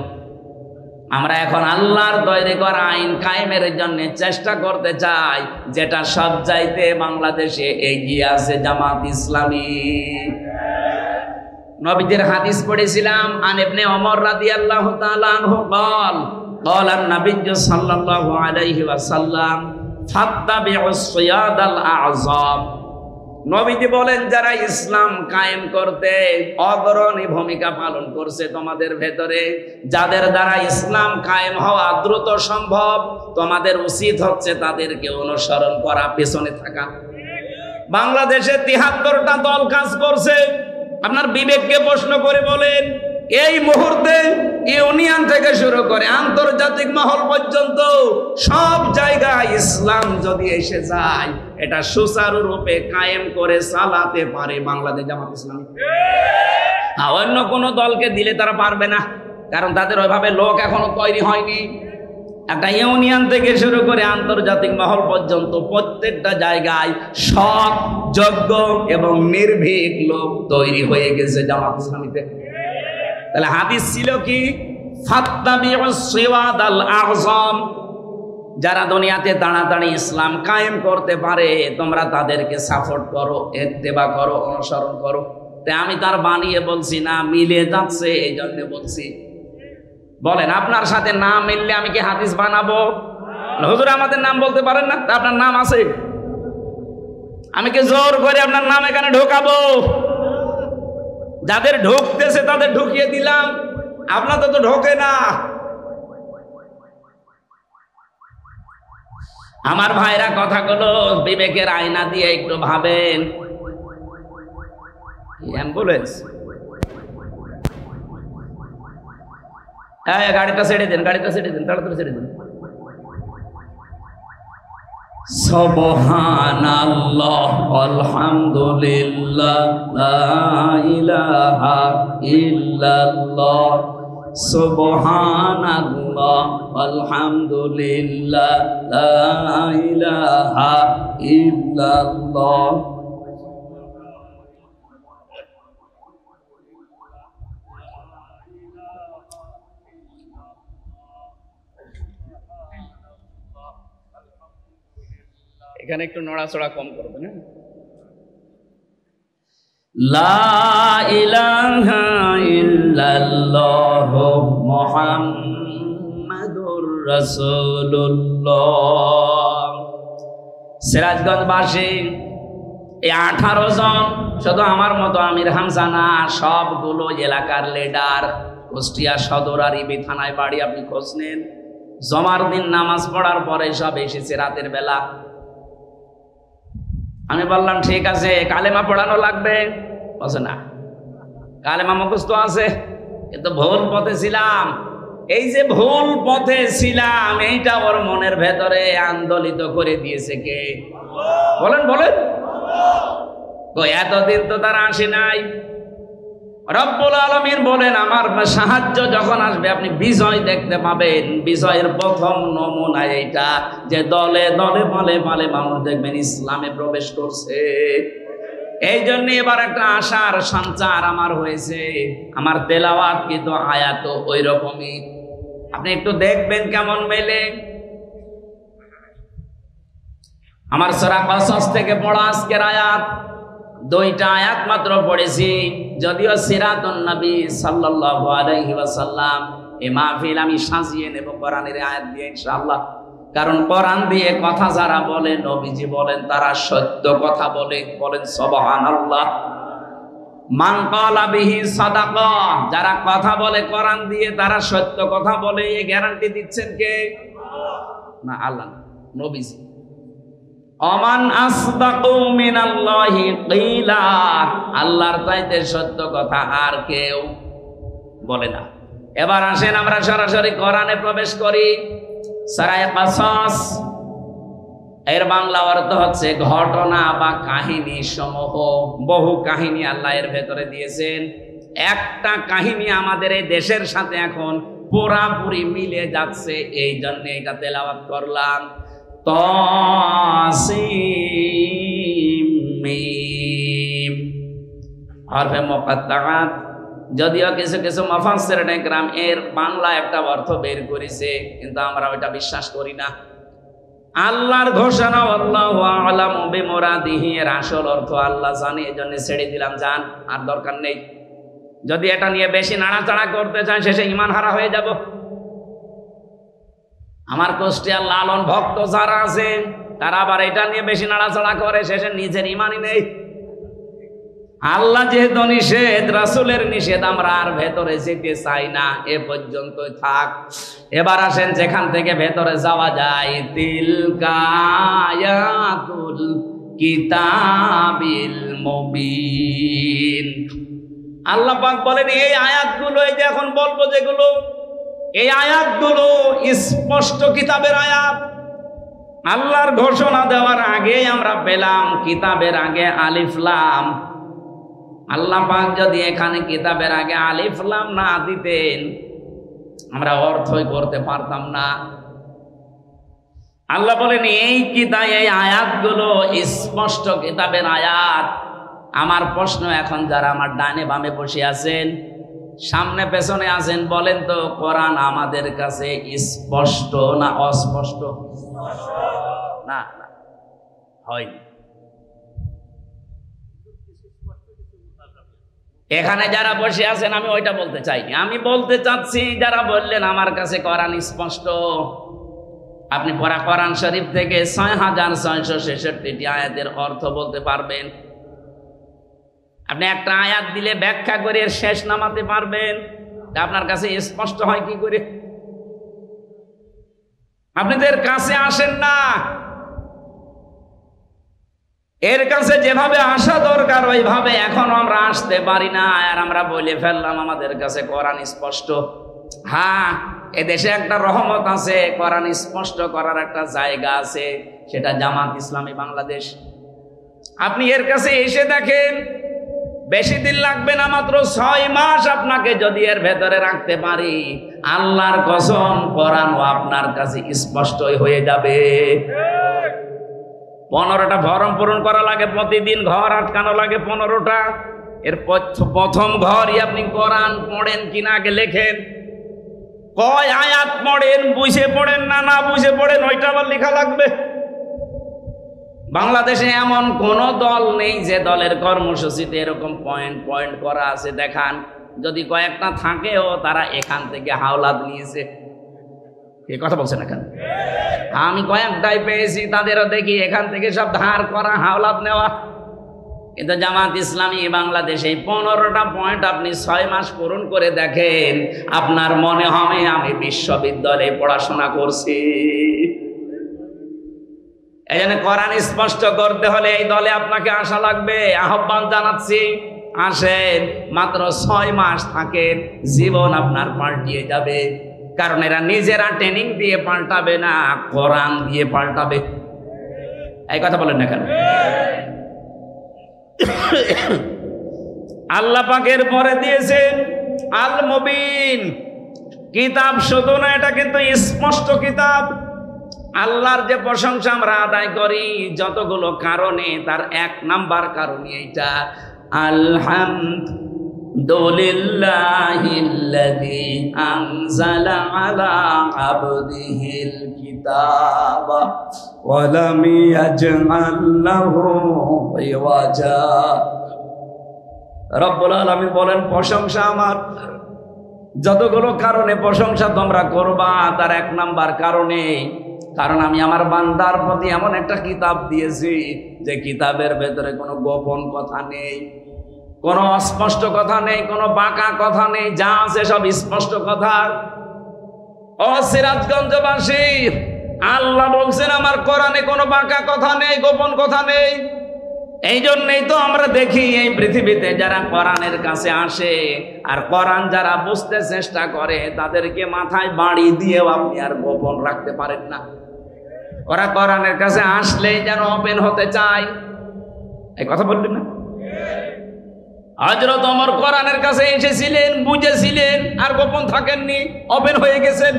আমরা এখন আল্লাহর তৈরি করা আইন কায়েমের জন্য চেষ্টা করতে চাই, যেটা সব চাইতে বাংলাদেশে এগিয়ে আছে জামাত ইসলামী। নবীদের হাদিস পড়েছিলাম, আন ইবনে ওমর রাদিয়াল্লাহু তাআলা আনহু قال قال النبي صلى الله عليه وسلم فاتبعوا الصياد الاعظم, নবীজি বলেন যারা ইসলাম কায়েম করতে অগ্রণী ভূমিকা পালন করছে তোমাদের ভেতরে, যাদের দ্বারা ইসলাম কায়েম হওয়া দ্রুত সম্ভব, তোমাদের উচিত হচ্ছে তাদেরকে অনুসরণ করা, পেছনে থাকা। বাংলাদেশে 73টা দল কাজ করছে। আপনার বিবেককে প্রশ্ন করে বলেন, এই মুহূর্তে ইউনিয়ন থেকে শুরু করে আন্তর্জাতিক মহল পর্যন্ত সব জায়গায় ইসলাম যদি এসে যায়, এটা সুচারুরূপে কায়েম করে চালাতে পারে বাংলাদেশ জামাত ইসলামী। অন্য কোনো দলকে দিলে তারা পারবে না, কারণ তাদের ওইভাবে লোক এখনো তৈরি হয়নি। একটা ইউনিয়ন থেকে শুরু করে আন্তর্জাতিক মহল পর্যন্ত প্রত্যেকটা জায়গায় সৎ, যোগ্য এবং নির্ভীক লোক তৈরি হয়ে গেছে জামাত ইসলামীতে। তাহলে হাদিস ছিল কি? ফাত্তাবিউস সিওয়াদাল আযম, যারা দুনিয়াতে তাড়াতাড়ি ইসলাম কায়েম করতে পারে তোমরা তাদেরকে সাপোর্ট করো, ইত্তেবা করো, অনুসরণ করো। তাই আমি তার বানিয়ে বলছি না, মিলে যাচ্ছে এই জন্য বলছি। বলেন আপনার সাথে না মিললে আমি কি হাদিস বানাবো? হুজুর আমাদের নাম বলতে পারেন না, তা আপনার নাম আছে, আমি কি জোর করে আপনার নাম এখানে ঢোকাবো? যাদের ঢুকতেছে তাদের ঢুকিয়ে দিলাম, আপনার তো ঢোকে না। আমার ভাইরা কথাগুলো বিবেকের আয়না দিয়ে একটু ভাবেন। অ্যাম্বুলেন্স, গাড়িটা ছেড়ে দেন, গাড়িটা ছেড়ে দেন, তাড়াতাড়ি ছেড়ে দেন। সুবহানাল্লাহ আলহামদুলিল্লাহ লা ইলাহা ইল্লাল্লাহ, সুবহানাল্লাহ আলহামদুলিল্লাহ লা ইলাহা ইল্লাল্লাহ। এখানে একটু নড়াচড়া কম করবেন। লা ইলাহা ইল্লাল্লাহ মুহাম্মাদুর রাসূলুল্লাহ। সিরাজগঞ্জবাসী এই 18 জন, শুধু আমার মতো আমির হামজা না, সবগুলো এলাকার লিডার। কুষ্টিয়া সদর আর ইবি থানায় বাড়ি, আপনি খোঁজ নেন। জমার দিন নামাজ পড়ার পরে সব এসেছে রাতের বেলা। আমি বললাম ঠিক আছে, কালেমা পড়ানো লাগবে? বলছে না, কালেমা মুখস্থ আছে, কিন্তু ভুল পথে ছিলাম। এই যে ভুল পথে ছিলাম, এইটা ওর মনের ভেতরে আন্দোলিত করে দিয়েছে কে? বলেন বলেন। এতদিন তো তারা আসে নাই। রব্বুল আলামিন বলেন, আমার সাহায্য যখন আসবে আপনি বিজয় দেখতে পাবেন। বিজয়ের প্রথম নমুনা এইটা যে দলে দলে পালে পালে মানুষ দেখবেন ইসলামে প্রবেশ করছে। এই জন্য এবার একটা আশার সঞ্চার আমার হয়েছে। আমার তেলাওয়াত কিন্তু আয়াত ওই রকমই, আপনি একটু দেখবেন কেমন মেলে। আমার সূরা কসস থেকে পড়া আজকের আয়াত, 2টা আয়াত মাত্র পড়েছি। যদিও সিরাতুন নবী সাল্লাল্লাহু আলাইহি ওয়াসাল্লাম এই মাহফিল আমি সাজিয়ে নেব কোরআনের আয়াত দিয়ে ইনশাআল্লাহ। কারণ কোরআন দিয়ে কথা যারা বলে, নবীজি বলেন তারা সত্য কথা বলে। বলেন সুবহানাল্লাহ। মান ক্বালা বিহি সাদাকা, যারা কথা বলে কোরআন দিয়ে তারা সত্য কথা বলে। এই গ্যারান্টি দিচ্ছেন কে? না, আল্লাহ, নবীজি। অমান আসদাকু মিনাল্লাহি কিলা, আল্লাহর চাইতে সত্য কথা আর কেউ বলে না। এবার আসেন আমরা সরাসরি কোরআনে প্রবেশ করি। সূরা কসস এর বাংলা অর্থ হচ্ছে ঘটনা বা কাহিনী সমূহ। বহু কাহিনী আল্লাহ এর ভেতরে দিয়েছেন। একটা কাহিনী আমাদের এই দেশের সাথে এখন পুরাপুরি মিলে যাচ্ছে, এই জন্য এটা তেলাওয়াত করলাম। তাসিম মিম হরফে মুকাত্তাআত। যদিও কিছু কিছু মুফাসসিরিনে কেরাম এর বাংলা একটা অর্থ বের করেছে, কিন্তু আমরা ওটা বিশ্বাস করি না। আল্লাহর ঘোষণা, আল্লাহু আ'লামু বিমুরাদিহি, এর আসল অর্থ আল্লাহ জানে, এজন্য ছেড়ে দিলাম, জান, আর দরকার নেই। যদি এটা নিয়ে বেশি নাড়াচাড়া করতে চান, শেষে ঈমান হারা হয়ে যাব। আমার কুষ্টিয়ার লালন ভক্ত যারা আছে তারা আবার এটা নিয়ে বেশি নাড়াচাড়া করে, শেষে নিজের ঈমানই নেই। আল্লাহ যেহেতু নিষেধ, রাসূলের নিষেধ, আমরা আর ভেতরে যেতে চাই না, এ পর্যন্ত থাক। এবার আসেন যেখান থেকে ভেতরে যাওয়া যায়। তিলকা আয়াতুল কিতাবিল মুবিন। আল্লাহ পাক বলেন এই আয়াতগুলো, এই যে এখন বলবো যেগুলো, এই আয়াতগুলো স্পষ্ট কিতাবের আয়াত। আল্লাহর ঘোষণা দেওয়ার আগে আমরা পেলাম কিতাবের আগে আলিফ লাম। আল্লাহ পাক যদি এখানে কিতাবের আগে আলিফ লাম না দিতেন, আমরা অর্থই করতে পারতাম না। আল্লাহ বলেন এই কিতাব, এই আয়াতগুলো স্পষ্ট কিতাবের আয়াত। আমার প্রশ্ন এখন, যারা আমার ডানে বামে বসে আছেন, সামনে পেছনে আছেন, বলেন তো কোরআন আমাদের কাছে স্পষ্ট না অস্পষ্ট? না, হয়। এখানে যারা বসে আছেন, আমি ওইটা বলতে চাইনি, আমি বলতে চাচ্ছি যারা বললেন আমার কাছে কোরআন স্পষ্ট, আপনি পড়া কোরআন শরীফ থেকে ৬৬৬৬টি আয়াতের অর্থ বলতে পারবেন? আপনি একটা আয়াত দিলে ব্যাখ্যা করে এর শেষ নামাতে পারবেন? আপনার কাছে স্পষ্ট হয় কি করে? আপনাদের কাছে আসেন না, এর কাছে যেভাবে আসা দরকার ওইভাবে এখন আমরা আসতে পারি না। আর আমরা বলে ফেললাম আমাদের কাছে কোরআন স্পষ্ট। হ্যাঁ, এদেশে একটা রহমত আছে, কোরআন স্পষ্ট করার একটা জায়গা আছে, সেটা জামাত ইসলামী বাংলাদেশ। আপনি এর কাছে এসে দেখেন, বেশি দিন লাগবে না, মাত্র 6 মাস আপনাকে যদি এর ভেতরে রাখতে পারি, আল্লাহর কসম কোরআনও আপনার কাছে স্পষ্টই হয়ে যাবে। 15টা ফরম পূরণ করা লাগে, প্রতিদিন ঘর আটকানো লাগে 15টা। এর প্রথম ঘরই আপনি কোরআন পড়েন কিনা আগে লেখেন, কয় আয়াত পড়েন, বুঝে পড়েন না না বুঝে পড়েন, ওইটা আবার লেখা লাগবে। বাংলাদেশে এমন কোন দল নেই যে দলের কর্মসূচিতে এরকম পয়েন্ট পয়েন্ট করা আছে দেখান। যদি কয়েকটা থাকেও তারা এখান থেকে হাওলাত নিয়েছে। এই কথা বলছেন এখান, আমি কয়েকটাই পেয়েছি, তাদেরও দেখি এখান থেকে সব ধার করা, হাওলাত নেওয়া। কিন্তু জামাত ইসলামী বাংলাদেশে 15টা পয়েন্ট আপনি 6 মাস পূরণ করে দেখেন, আপনার মনে হবে আমি বিশ্ববিদ্যালয়ে পড়াশোনা করছি। এই জন্য কোরআন স্পষ্ট করতে হলে এই দলে আপনাকে আসা লাগবে। আহ্বান জানাচ্ছি, আসেন। মাত্র 6 মাস থাকেন, জীবন আপনার পাল্টিয়ে যাবে। কারণ এরা নিজেরা ট্রেনিং দিয়ে পাল্টাবে না, কোরআন দিয়ে পাল্টাবে। এই কথা বলেন না কেন? আল্লাহ পাকের পরে দিয়েছেন আল মুবিন কিতাব। শুধু না, এটা কিন্তু স্পষ্ট কিতাব। আল্লাহর যে প্রশংসা আমরা আদায় করি যতগুলো কারণে, তার 1 নাম্বার কারণ এইটা, আলহামদুলিল্লাহিল্লাযী আনজালা আলা আবদিহিল কিতাবা ওয়া লাম ইয়াজআল লাহু ইওয়াজা। রব্বুল আলামিন বলেন, প্রশংসা আমার। যতগুলো কারণে প্রশংসা তোমরা করবা, তার 1 নাম্বার কারণে, কারণ আমি আমার বান্দার প্রতি এমন একটা কিতাব দিয়েছি যে কিতাবের ভেতরে কোনো গোপন কথা নেই, কোনো অস্পষ্ট কথা নেই, কোনো বাঁকা কথা নেই। যা আছে সব স্পষ্ট কথা। ও সিরাজগঞ্জবাসী, আল্লাহ বলছেন আমার কোরআনে কোনো বাঁকা কথা নেই, গোপন কথা নেই। এই জন্যই তো আমরা দেখি এই পৃথিবীতে যারা কোরআনের কাছে আসে আর কোরআন যারা বুঝতে চেষ্টা করে, তাদেরকে মাথায় বাড়ি দিয়েও আপনি আর গোপন রাখতে পারেন না। ওরা কোরআনের কাছে আসলেই যেন ওপেন হতে চায়। এই কথা বলবেন না? হযরত ওমর কোরআনের কাছে এসেছিলেন, বুঝেছিলেন, আর গোপন থাকেননি, ওপেন হয়ে গেছেন।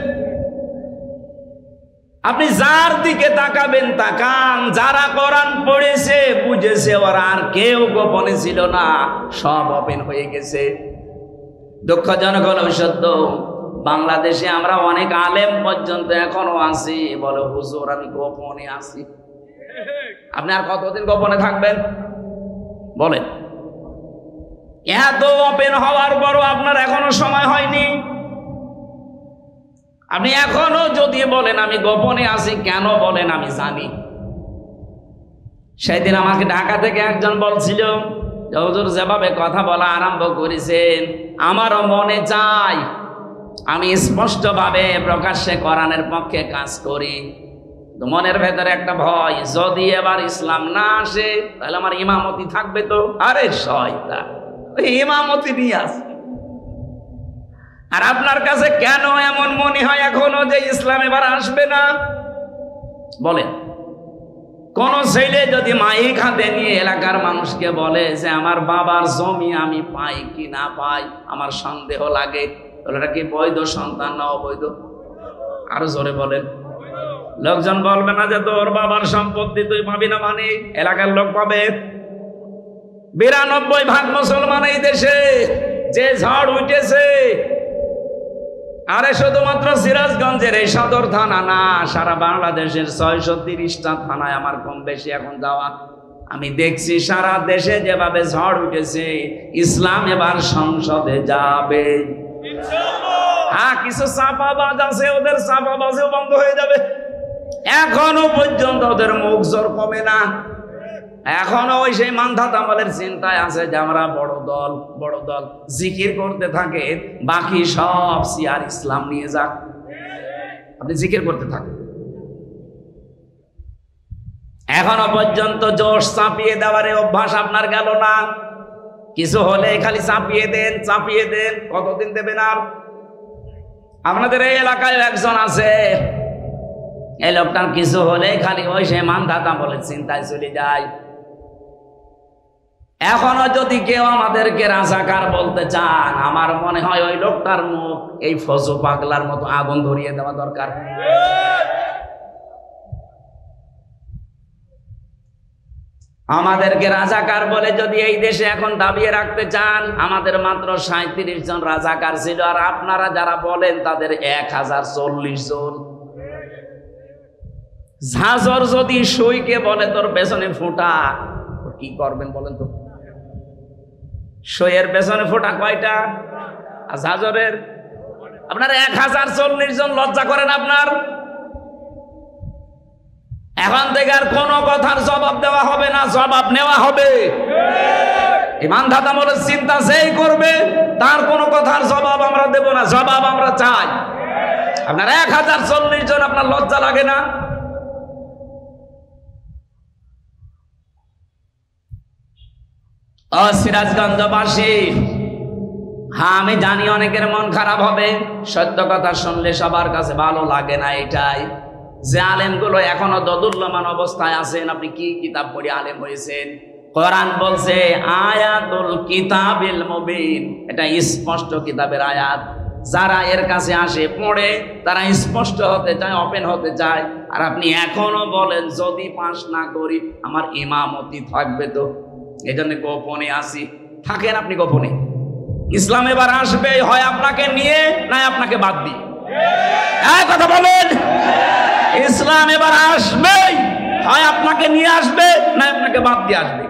আপনি যার দিকে তাকাবেন তাকান, যারা কোরআন পড়েছে বুঝেছে, ওরা আর কেউ গোপনে ছিল না, সব ওপেন হয়ে গেছে। দুঃখজনক হলেও সত্য, বাংলাদেশে আমরা অনেক আলেম পর্যন্ত এখনো আছি বলে, হুজুর আমি গোপনে আছি। আপনি আর কতদিন গোপনে থাকবেন বলেন? এত ওপেন হওয়ার পরও আপনার এখনো সময় হয়নি। আপনি এখনো যদি বলেন আমি গোপনে আছি, কেন বলেন? আমি জানি। সেদিন আমাকে ঢাকা থেকে একজন বলছিল, হুজুর যেভাবে কথা বলা আরম্ভ করেছেন, আমারও মনে চাই আমি স্পষ্টভাবে প্রকাশ্যে কোরআনের পক্ষে কাজ করি। তো মনের ভেতরে একটা ভয়, যদি এবার ইসলাম না আসে তাহলে আমার ইমামতি থাকবে তো। আরে শয়তান, ইমামতি নিয়ে আসে। আর আপনার কাছে কেন এমন মনে হয় এখনো যে ইসলাম এবার আসবে না? বলেন, কোন ছেলে যদি মাইক হাতে নিয়ে এলাকার মানুষকে বলে যে আমার বাবার জমি আমি পাই কি না পাই, আমার সন্দেহ লাগে, ওটা কি বৈধ সন্তান না অবৈধ? আরো জোরে বলেন। লোকজন বলবে না যে তোর বাবার সম্পত্তি তুই পাবি না, মানে এলাকার লোক পাবে। 92% মুসলমান এই দেশে, যে ঝড় উঠেছে। আরে শুধুমাত্র সিরাজগঞ্জের এই সদর থানা না, সারা বাংলাদেশের 630টা থানায় আমার কম বেশি এখন যাওয়া। আমি দেখছি সারা দেশে যেভাবে ঝড় উঠেছে, ইসলাম এবার সংসদে যাবে ইনশাআল্লাহ। হ্যাঁ, কিছু চাপাবাজ আছে, ওদের চাপাবাজও বন্ধ হয়ে যাবে। এখনো পর্যন্ত ওদের মুখ জোর কমে না। এখনো ওই সেই মানধাত আমলের চিন্তায় আছে যে আমরা বড় দল, বড় দল জিকির করতে থাকে, বাকি সব সিয়ার ইসলাম নিয়ে যাক। আপনি জিকির করতে থাকেন। এখনো পর্যন্ত জোশ চাপিয়ে দেওয়ার অভ্যাস আপনার গেল না। কিছু হলে খালি চাপিয়ে দেন, চাপিয়ে দেন। কতদিন দেবেন আর? আপনাদের এই এলাকায় একজন আছে, এই লোকটার কিছু হলে খালি ওই সে মানধাতা বলে চিন্তায় চলে যায়। এখনো যদি কেউ আমাদেরকে রাজাকার বলতে চান, আমার মনে হয় ওই লোকটার মুখ এই ফজু পাগলার মতো আগুন ধরিয়ে দেওয়া দরকার। আমাদেরকে রাজাকার বলে যদি এই দেশে এখন দাবিয়ে রাখতে চান, আমাদের মাত্র 37 জন রাজাকার ছিল, আর আপনারা যারা বলেন তাদের 1040 জন। ঝাঁঝর যদি সইকে বলে তোর পেছনে ফোঁটা, কি করবেন বলেন তো? সইয়ের পেছনে ফোঁটা কয়টা? আর ঝাঁঝরের আপনার 1040 জন। লজ্জা করেন আপনার? এখন থেকে আর কোনো কথার জবাব দেওয়া হবে না, জবাব নেওয়া হবে। ইমান দাদা বলে চিন্তা যেই করবে তার কোনো কথার জবাব আমরা দেব না, জবাব আমরা চাই। আপনার 1040 জন, আপনার লজ্জা লাগে না? ও সিরাজগঞ্জবাসী, হ্যাঁ আমি জানি অনেকের মন খারাপ হবে, সত্য কথা শুনলে সবার কাছে ভালো লাগে না। এটাই যে আলেমগুলো এখনো দোদুল্যমান অবস্থায় আছেন। আপনি কি কিতাব পড়ে আলেম হয়েছেন? কোরআন বলছে আয়াতুল কিতাবিল মুবিন, এটা স্পষ্ট কিতাবের আয়াত। যারা এর কাছে আসে পড়ে তারা স্পষ্ট হতে চায়, ওপেন হতে চায়। আর আপনি এখনো বলেন যদি পাস না করি আমার ইমামতি থাকবে। তো এই জন্য গোপনে আসি। থাকেন আপনি গোপনে। ইসলাম এবার আসবে, হয় আপনাকে নিয়ে না আপনাকে বাদ দিয়ে। এই কথা বলেন, ইসলাম এবার আসবে, হয় আপনাকে নিয়ে আসবে না আপনাকে বাদ দিয়ে আসবে।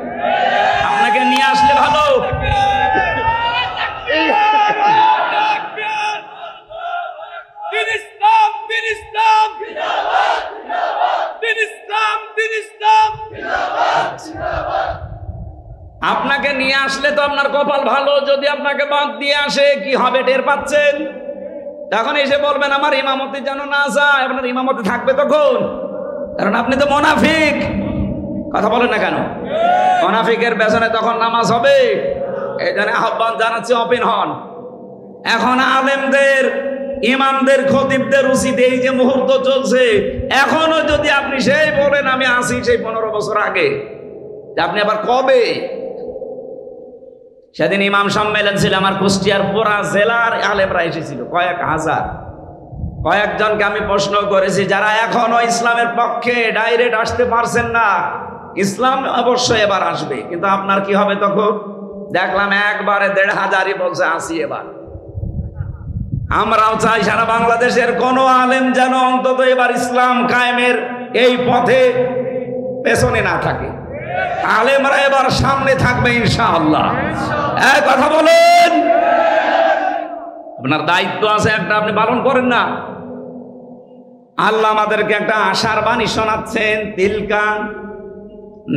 আপনাকে নিয়ে আসলে ভালো। আপনাকে নিয়ে আসলে তো আপনার কপাল ভালো। যদি আপনাকে বাদ দিয়ে আসে কি হবে টের পাচ্ছেন? তখন এসে বলবেন আমার ইমামতি যেন না যায়। আপনার ইমামতি থাকবে তখন, কারণ আপনি তো মুনাফিক। কথা বলেন না কেন? মুনাফিকের পেছনে তখন নামাজ হবে। এই জন্য আহ্বান জানাচ্ছি, ওপেন হন। এখন আলেমদের, ইমামদের, খতিবদের উচিত এই যে মুহূর্ত চলছে, এখনো যদি আপনি সেই বলেন আমি আসি সেই 15 বছর আগে, আপনি আবার কবে? সেদিন ইমাম সম্মেলন ছিল, আমার কুষ্টিয়ার পুরা জেলার আলেমরা এসেছিল, কয়েক হাজার। কয়েকজনকে আমি প্রশ্ন করেছি যারা এখনো ইসলামের পক্ষে ডাইরেক্ট আসতে পারছেন না, ইসলাম অবশ্যই এবার আসবে, কিন্তু আপনার কি হবে তখন? দেখলাম একবারে 1500 বলছে আসি এবার। আমরাও চাই সারা বাংলাদেশের কোন আলেম যেন অন্তত এবার ইসলাম কায়েমের এই পথে পেছনে না থাকে। আলেমরা এবার সামনে থাকবে ইনশাআল্লাহ। এই কথা বলেন। আপনার দায়িত্ব আছে একটা, আপনি পালন করেন না। আল্লাহ আমাদেরকে একটা আশার বাণী শোনাচ্ছেন। তিলকা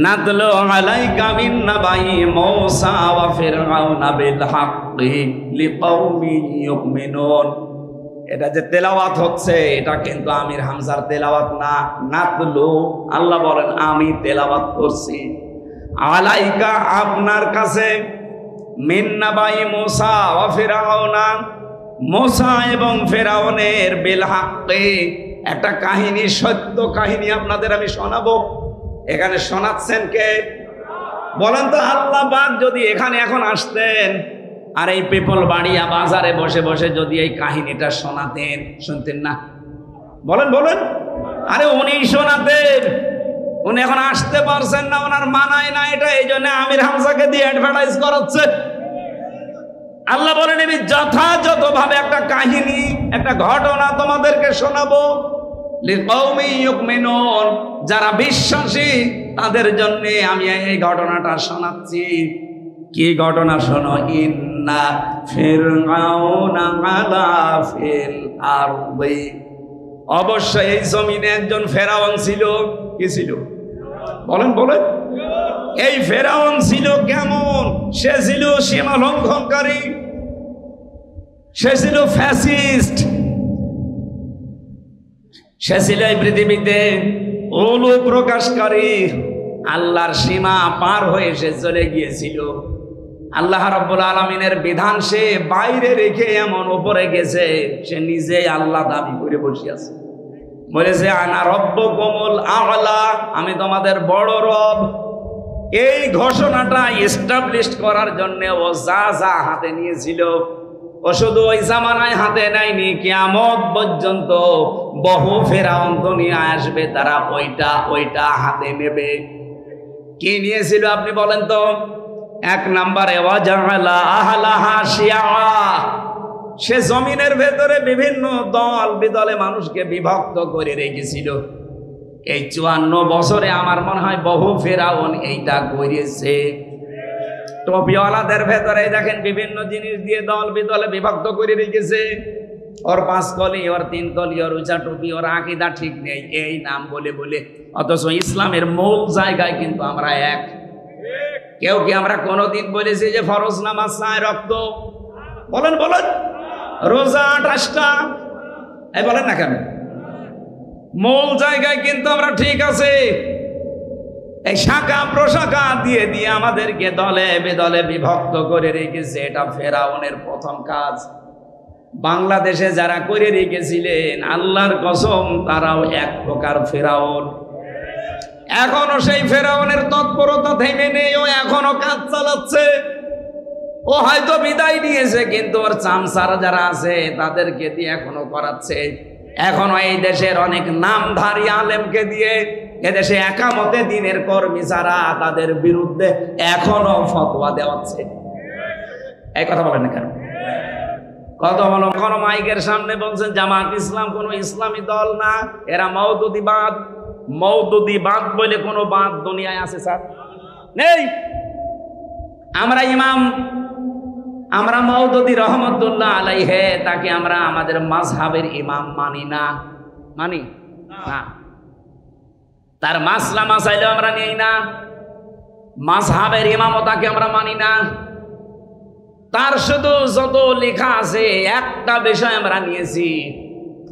নাতলু আলাইকা মিন নাবাই মূসা ওয়া ফিরআউনা বিল হাক্কি লিকাওমিন ইউমিনুন। এটা যে তেলাওয়াত হচ্ছে এটা কিন্তু আমির হামজার তেলাওয়াত না। নাতলু, আল্লাহ বলেন আমি তেলাওয়াত করছি। আলাইকা, আপনার কাছে, মিন নাবাই মূসা ওয়া ফিরআউনা, মূসা এবং ফেরাউনের বিল হাক্কি, একটা কাহিনী, সত্য কাহিনী আপনাদের আমি শোনাবো। এখানে শোনাচ্ছেন কে? বলেন তো। আল্লাহ পাক যদি এখানে এখন আসতেন আর এই পিপল বাড়িয়া বাজারে বসে বসে যদি এই কাহিনীটা শোনাতেন, শুনতেন না? বলেন বলেন। আরে উনি শোনাতেন, উনি এখন আসতে পারছেন না, ওনার মানায় না এটা, এই জন্য আমির হামজাকে দিয়ে অ্যাডভার্টাইজ করাচ্ছে। আল্লাহ বলেন আমি যথাযথভাবে একটা কাহিনী, একটা ঘটনা তোমাদেরকে শোনাবো। লিকাওমি ইউমিনুন, যারা বিশ্বাসী তাদের জন্য আমি এই ঘটনাটা শোনাচ্ছি। কি ঘটনা শোনো? ইন্না ফিরআউনা আলা ফিল আরদি, অবশ্যই এই জমিনে একজন ফেরাউন ছিল। কি ছিল? বলেন বলেন। এই ফেরাউন ছিল কেমন? সে ছিল সীমা লঙ্ঘনকারী, সে ছিল ফ্যাসিস্ট, সে ছিল এই পৃথিবীতে ওলু প্রকাশকারী। আল্লাহর সীমা পার হয়ে সে চলে গিয়েছিল। আল্লাহ রাব্বুল আলামিনের বিধান সে বাইরে রেখে এমন উপরে গেছে, সে নিজে আল্লাহ দাবি করে বসে আছে। বলেছে আনা রব্বুকুমুল আ'লা, আমি তোমাদের বড় রব। এই ঘোষণাটা এস্টাবলিশ করার জন্য ও যা যা হাতে নিয়েছিল, ও শুধু ওই জামানায় হাতে নেয়নি, কিয়ামত পর্যন্ত বহু ফেরাউন দুনিয়া আসবে, তারা ওইটা ওইটা হাতে নেবে। কি নিয়েছিল আপনি বলেন তো? 1 নম্বরে ওয়াজাআলা আহলাহা শিয়া, সে জমিনের ভেতরে বিভিন্ন দল বিদলে মানুষকে বিভক্ত করে রেখেছিল। এই 54 বছরে আমার মনে হয় বহু ফেরাউন এইটা করেছে। টপিওয়ালাদের ভেতরে দেখেন বিভিন্ন জিনিস দিয়ে দল বিদলে বিভক্ত করে রেখেছে। ওর 5 কলি, ওর 3 কলি, ওর উঁচা টুপি, ওর আকীদা ঠিক নেই, এই নাম বলে বলে। অথচ ইসলামের মূল জায়গায় কিন্তু আমরা এক। কেউ কি আমরা কোনোদিন বলেছি যে ফরজ নামাজ 4 ওয়াক্ত? বলেন বলেন। রোজা 28টা, এই বলেন না কেন? মূল জায়গায় কিন্তু আমরা ঠিক আছে। এই শাখা প্রশাখা দিয়ে দিয়ে আমাদেরকে দলে বেদলে বিভক্ত করে রেখেছে। এটা ফেরাউনের প্রথম কাজ। বাংলাদেশে যারা করে রেখেছিলেন, আল্লাহর কসম তারাও এক প্রকার ফেরাউন। এখনো সেই ফেরাউনের তৎপরতা থেমে নেই, ও এখনো কাজ চালাচ্ছে। ও হয়তো বিদায় নিয়েছে, কিন্তু ওর চামচারা যারা আছে তাদেরকে দিয়ে এখনো করাচ্ছে। এখনো এই দেশের অনেক নামধারী আলেমকে দিয়ে এদেশে একামতে দ্বীনের কর্মী যারা, তাদের বিরুদ্ধে এখনো ফতোয়া দেওয়াচ্ছে। এই কথা বলেন না কেন? কত বলো, এখনো মাইকের সামনে বলছেন জামাত ইসলাম কোনো ইসলামী দল না, এরা মওদুদিবাদ। মওদুদিবাদ বলে কোনো বাদ দুনিয়ায় আছে স্যার? নেই। আমরা মওদুদি রহমতুল্লাহ আলাইহে তাকে আমরা আমাদের মাযহাবের ইমাম মানি না। মানি না। তার মাসলা মাসাইলে আমরা নেই না। মাযহাবের ইমামও তাকে আমরা মানি না। তার শুধু যত লেখা আছে একটা বিষয় আমরা নিয়েছি,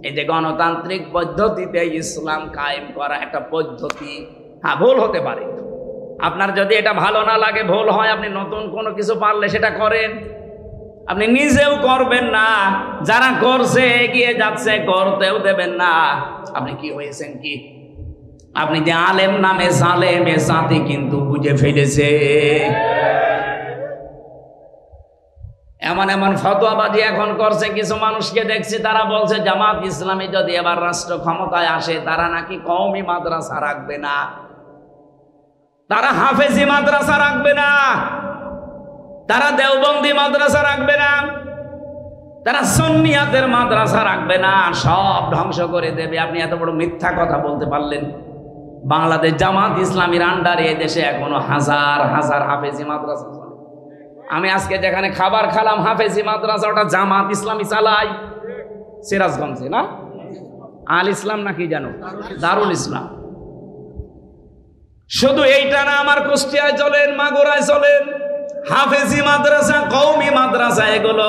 এই যে গণতান্ত্রিক পদ্ধতিতে ইসলাম কায়েম করা একটা পদ্ধতি। হ্যাঁ, ভুল হতে পারে। আপনার যদি এটা ভালো না লাগে, ভুল হয়, আপনি নতুন কোনো কিছু পারলে সেটা করেন। আপনি নিজেও করবেন না, যারা করছে এগিয়ে যাচ্ছে করতেও দেবেন না। আপনি কি হয়েছেন কি? আপনি যে আলেম নামে জালেম, এ জাতি কিন্তু বুঝে ফেলেছে। এমন এমন ফতোয়াবাজি এখন করছে, কিছু মানুষকে দেখছি তারা বলছে জামাত ইসলামী যদি এবার রাষ্ট্র ক্ষমতায় আসে, তারা নাকি কওমি মাদ্রাসা রাখবে না, তারা হাফেজি মাদ্রাসা রাখবে না, তারা দেওবন্দি মাদ্রাসা রাখবে না, তারা সুন্নিয়াতের মাদ্রাসা রাখবে না, সব ধ্বংস করে দেবে। আপনি এত বড় মিথ্যা কথা বলতে পারলেন? বাংলাদেশ জামাত ইসলামীর আন্ডারে দেশে এখনো হাজার হাজার হাফেজি মাদ্রাসা। আমি আজকে যেখানে খাবার খালাম হাফেজি মাদ্রাসা, ওটা জামাত ইসলামী চালাই, সিরাজগঞ্জে না? আল ইসলাম নাকি জানো? দারুল ইসলাম। শুধু এইটা না, আমার কুষ্টিয়ায় চলেন, মাগুরায় চলেন, হাফেজি মাদ্রাসা, কওমি মাদ্রাসা, এগুলো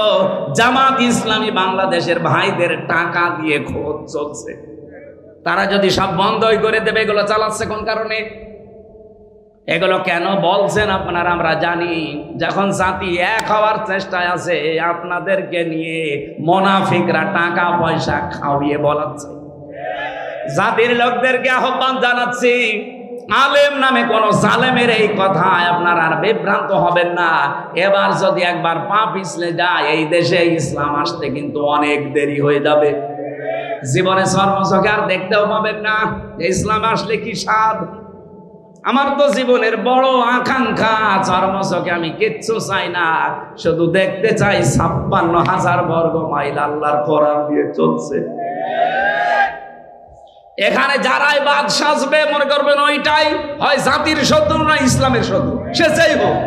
জামাত ইসলামী বাংলাদেশের ভাইদের টাকা দিয়ে খোঁজ চলছে। তারা যদি সব বন্ধই করে দেবে, এগুলো চালাচ্ছে কোন কারণে? এগুলো কেন বলছেন আপনারা আমরা জানি। যখন জাতি এক হওয়ার চেষ্টায় আছে, আপনাদেরকে নিয়ে মুনাফিকরা টাকা পয়সা খাওয়িয়ে বলাচ্ছে। জাতির লোকদেরকে আহ্বান জানাচ্ছি, আলেম নামে কোন জালেমের এই কথায় আপনারা আর বিভ্রান্ত হবেন না। এবার যদি একবার পা পিছলে যায়, এই দেশে ইসলাম আসতে কিন্তু অনেক দেরি হয়ে যাবে। জীবনে চর্মচোখে আর দেখতেও পাবেন না ইসলাম আসলে কি স্বাদ। আমার তো জীবনের বড় আকাঙ্ক্ষা, চর্মচোখে আমি কিচ্ছু চাই না, শুধু দেখতে চাই ৫৬,০০০ বর্গ মাইল আল্লাহর কোরআন দিয়ে চলছে। এখানে যারাই বাদ সাজবে, মনে করবেন ওইটাই হয় জাতির শত্রু না ইসলামের শত্রু, সে চাই হোক।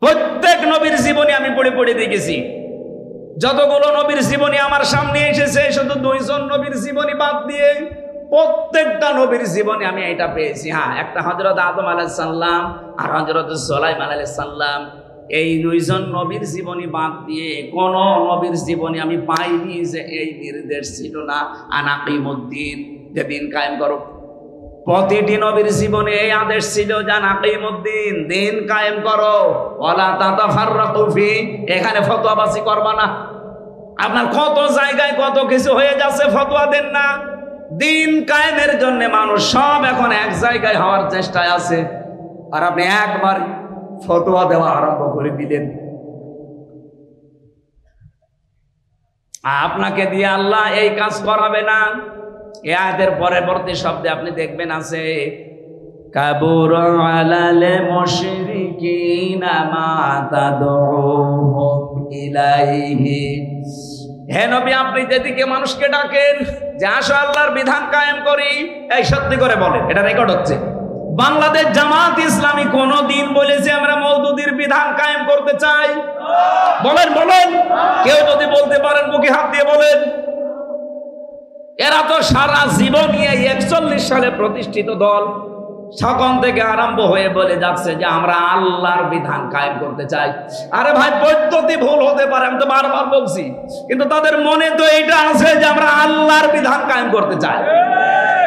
প্রত্যেক নবীর জীবনী আমি পড়ে পড়ে দেখেছি। যতগুলো নবীর জীবনী আমার সামনে এসেছে, শুধু ২ জন নবীর জীবনী বাদ দিয়ে প্রত্যেকটা নবীর জীবনে আমি এটা পেয়েছি। হ্যাঁ, একটা হযরত আদম আলাইহিস সালাম আর হযরত সুলাইমান আলাইহিস সালাম, এই ২ জন নবীর জীবনী বাদ দিয়ে কোন নবীর জীবনী আমি পাইনি যে এই নির্দেশ ছিল না আনাকিমুদ্দিন, যে দিন কায়েম করো। প্রতিটি নবীর জীবনে এই আদেশ ছিল যে আনাকিমুদ্দিন, দিন কায়েম করো, ওয়ালা তাতাফাররাকু ফি, এখানে ফতোয়াবাজি করবা না। আপনার কত জায়গায় কত কিছু হয়ে যাচ্ছে, ফতোয়া দেন না। দিন কায়েমের জন্য মানুষ সব এখন এক জায়গায় হওয়ার চেষ্টায় আছে, আর আপনি একবার ফতোয়া দেওয়া আরম্ভ করে দিলেন। আপনাকে দিয়ে আল্লাহ এই কাজ করাবে না। এই আয়াতের পরবর্তী শব্দে আপনি দেখবেন আছে কাবুরা আলাল মুশরিকিনা মা তাদউহুম ইলাইহি। হে নবী, আপনি যেদিকে মানুষকে ডাকেন যে আসো আল্লাহর বিধান কায়েম করি, এই সত্যি করে বলেন, এটা রেকর্ড হচ্ছে। বাংলাদেশ জামাত ইসলামী কোনদিন বলেছে আমরা মওদুদির বিধান কায়েম করতে চাই? বলেন বলেন, কেউ যদি বলতে পারেন বুকে হাত দিয়ে বলেন। এরা তো সারা জীবন 41 সালে প্রতিষ্ঠিত দল, সকাল থেকে আরম্ভ হয়ে বলে যাচ্ছে যে আমরা আল্লাহর বিধান কায়েম করতে চাই। আরে ভাই, পদ্ধতি ভুল হতে পারে, আমি তো বারবার বলছি, কিন্তু তাদের মনে তো এইটা আছে যে আমরা আল্লাহর বিধান কায়েম করতে চাই।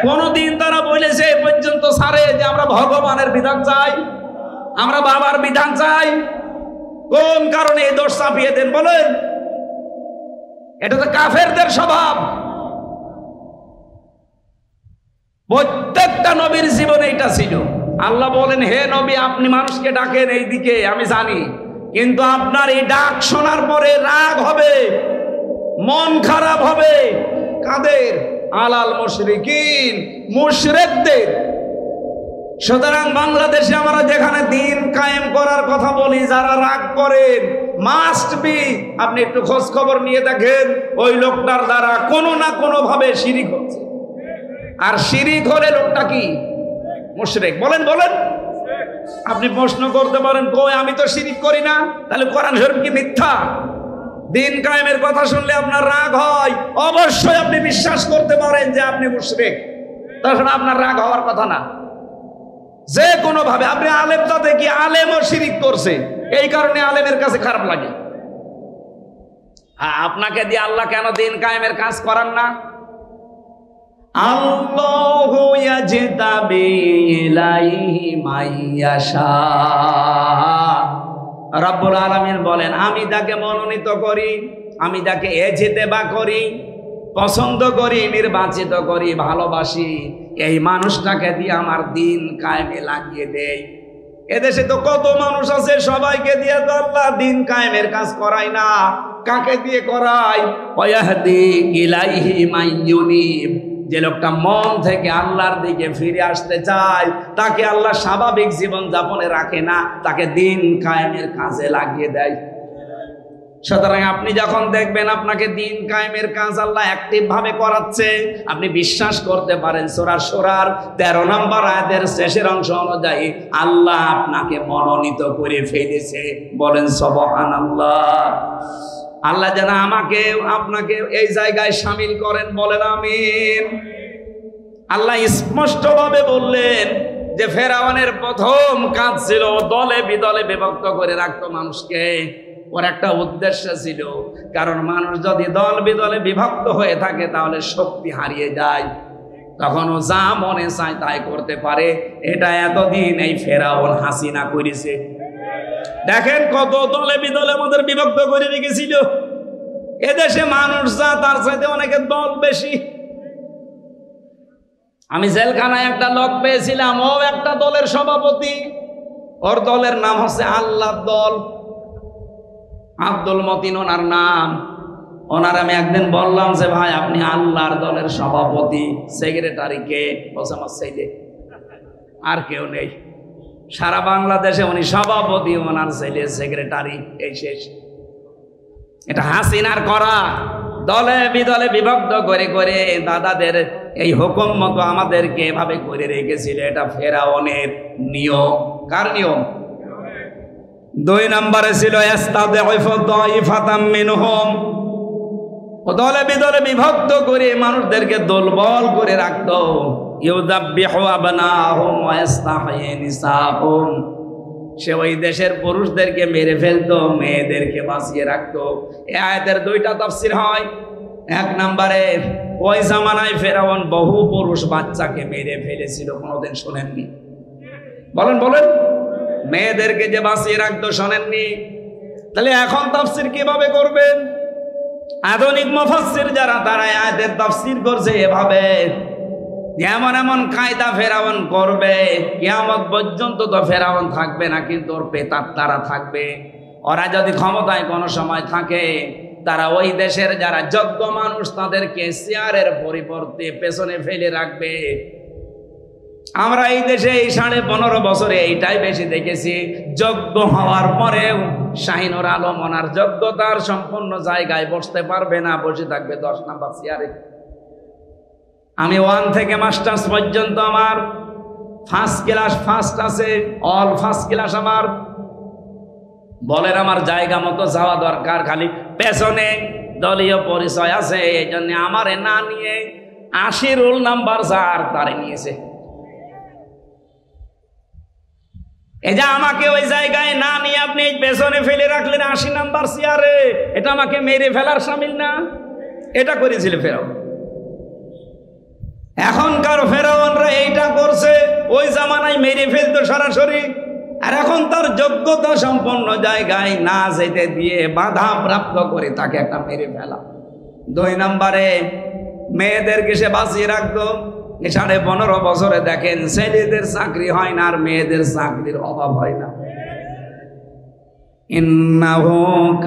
কোনদিন তারা বলেছে এ পর্যন্ত ভগবানের বিধান চাই, আমরা বাবার বিধান চাই। কোন কারণে এই দোষ চাপিয়ে দেন বলেন? এটা তো কাফেরদের স্বভাব। প্রত্যেকটা নবীর জীবনে এটা ছিল। আল্লাহ বলেন, হে নবী, আপনি মানুষকে ডাকেন এই দিকে, আমি জানি, কিন্তু আপনার এই ডাক শোনার পরে রাগ হবে, মন খারাপ হবে। কাদের? আলাল মুশরিকিন, মুশরিকদের। সুতরাং বাংলাদেশে আমরা যেখানে দিন কায়েম করার কথা বলি, যারা রাগ করেন, মাস্ট বি আপনি একটু খোঁজ খবর নিয়ে দেখেন ওই লোকটার দ্বারা কোনো না কোনো ভাবে শিরিক হচ্ছে। আর শিরিক হলে লোকটা কি? মুশরিক। বলেন বলেন। আপনি প্রশ্ন করতে পারেন, কই আমি তো শিরিক করি না, তাহলে কোরআন শরীফ কি মিথ্যা? দিন কায়েমের কথা শুনলে আপনার রাগ হয়, অবশ্যই আপনি বিশ্বাস করতে পারেন যে আপনি মুশরিক, তাছাড়া আপনার রাগ হওয়ার কথা না। যে কোনো ভাবে আপনি আলেমটা দেখি আলেমও শিরিক করছে, এই কারণে আলেমের কাছে খারাপ লাগে। আপনাকে দিয়ে আল্লাহ কেন দিন কায়েমের কাজ করান না? আল্লাহু ইয়াজতাবি ইলাইহি মাইয়াশা, রব্বুল আলামিন বলেন, আমি তাকে মনোনীত করি, আমি তাকে ইজতেবা করি, পছন্দ করি, নির্বাচিত করি, ভালোবাসি, এই মানুষটাকে দিয়ে আমার দিন কায়েমে লাগিয়ে দেই। এদেশে তো কত মানুষ আছে, সবাইকে দিয়ে তো আল্লাহ দিন কায়েমের কাজ করায় না। কাকে দিয়ে করায়? ওয়াহদি ইলাইহি মাইয়ুনিব, যে লোকটা মন থেকে আল্লাহর দিকে ফিরে আসতে চায়, তাকে আল্লাহ স্বাভাবিক জীবন যাপনে রাখে না, তাকে দিন কায়েমের কাজে লাগিয়ে দেয়। সুতরাং আপনি যখন দেখবেন আপনাকে দিন কায়েমের কাজ আল্লাহ অ্যাক্টিভ ভাবে করাচ্ছে, আপনি বিশ্বাস করতে পারেন সূরা শুরার 13 নম্বর আয়াতের শেষের অংশ অনুযায়ী আল্লাহ আপনাকে মনোনীত করে ফেলেছে। বলেন সুবহানাল্লাহ। আল্লাহ যেন আমাকে আপনাকে এই জায়গায় শামিল করেন, বলেন আমিন। আল্লাহ স্পষ্টভাবে বললেন যে ফেরাউনের প্রথম কাজ ছিল দলে বিদলে বিভক্ত করে রাখতো মানুষকে। ওর একটা উদ্দেশ্য ছিল, কারণ মানুষ যদি দল বিদলে বিভক্ত হয়ে থাকে তাহলে শক্তি হারিয়ে যায়, তখন ও যা মনে চায় তাই করতে পারে। এটা এতদিন এই ফেরাউন হাসিনা করেছে। দেখেন কত দলে বিদলে আমাদের বিভক্ত করে রেখেছিল। এদেশে মানুষ যা, তার চাইতে অনেকের দল বেশি। আমি জেলখানায় একটা লোক পেয়েছিলাম, ও একটা দলের সভাপতি, ওর দলের নাম হচ্ছে আল্লাহ দল, আব্দুল মতিন ওনার নাম। ওনার আমি একদিন বললাম যে ভাই আপনি আল্লাহর দলের সভাপতি, সেক্রেটারি কে? বলছে আমার ছেলে, আর কেউ নেই সারা বাংলাদেশে, উনি সভাপতি, ওনার ছেলে সেক্রেটারি, এই শেষ। এটা হাসিনার করা, দলে বিদলে বিভক্ত করে করে দাদাদের এই হুকুম মতো আমাদেরকে এভাবে করে রেখেছিল। এটা ফেরাউনের নিয়ম। কার নিয়ম? 2 নম্বরে ছিল ও দলে বিদলে বিভক্ত করে মানুষদেরকে দুর্বল করে রাখতো। সে ওই দেশের পুরুষদেরকে মেরে ফেলতো, মেয়েদেরকে বাঁচিয়ে রাখতো। এই আয়াতের 2টা তাফসীর হয়। 1 নম্বরে ওই জামানায় ফেরাউন বহু পুরুষ বাচ্চাকে মেরে ফেলেছিল, কোনোদিন শোনেননি? বলেন বলেন। মেয়েদেরকে যে বাঁচিয়ে রাখতো, শোনেননি? তাহলে এখন তাফসীর কিভাবে করবেন? আধুনিক মুফাসসির যারা, তারা আয়াতের তাফসীর করছে এভাবে, এমন এমন কায়দা ফেরাউন করবে, কিয়ামত পর্যন্ত তো ফেরাউন থাকবে না, কিন্তু ওর প্রেতাত্মারা থাকবে। ওরা যদি ক্ষমতায় কোনো সময় থাকে, তারা ওই দেশের যারা যোগ্য মানুষ তাদেরকে চেয়ারের পরিবর্তে পেছনে ফেলে রাখবে। আমরা এই দেশে এই 15.5 বছরে এইটাই বেশি দেখেছি। যোগ্য হওয়ার পরেও শাহিনুর আলম ওনার যোগ্যতার সম্পূর্ণ জায়গায় বসতে পারবে না, বসে থাকবে 10 নম্বর চেয়ারে। আমি 1 থেকে মাস্টার্স পর্যন্ত আমার ফার্স্ট ক্লাস ফার্স্ট আছে, অল ফার্স্ট ক্লাস আমার। বলেন আমার জায়গা মতো যাওয়া দরকার, খালি পেছনে দলীয় পরিচয় আছে, এই জন্য আমারে না নিয়ে 80 রোল নাম্বার যার তারে নিয়েছে। এই যে আমাকে ওই জায়গায় না নিয়ে আপনি পেছনে ফেলে রাখলেন 80 নাম্বার চেয়ারে, এটা আমাকে মেরে ফেলার শামিল না? এটা করেছিল ফেরাউন। এখনকার ফেরাউনরা এইটা করছে, ওই জামানায় মেরে ফেলতো সরাসরি। আর এখন তার যোগ্যতা সম্পন্ন জায়গায় না যেতে দিয়ে বাধা প্রাপ্ত করে তাকে একটা মেরে ফেলা। 2 নম্বরে মেয়েদেরকে সে বাঁচিয়ে রাখতো। 15.5 বছরে দেখেন ছেলেদের চাকরি হয় না আর মেয়েদের চাকরির অভাব হয় না। ইন্নাহু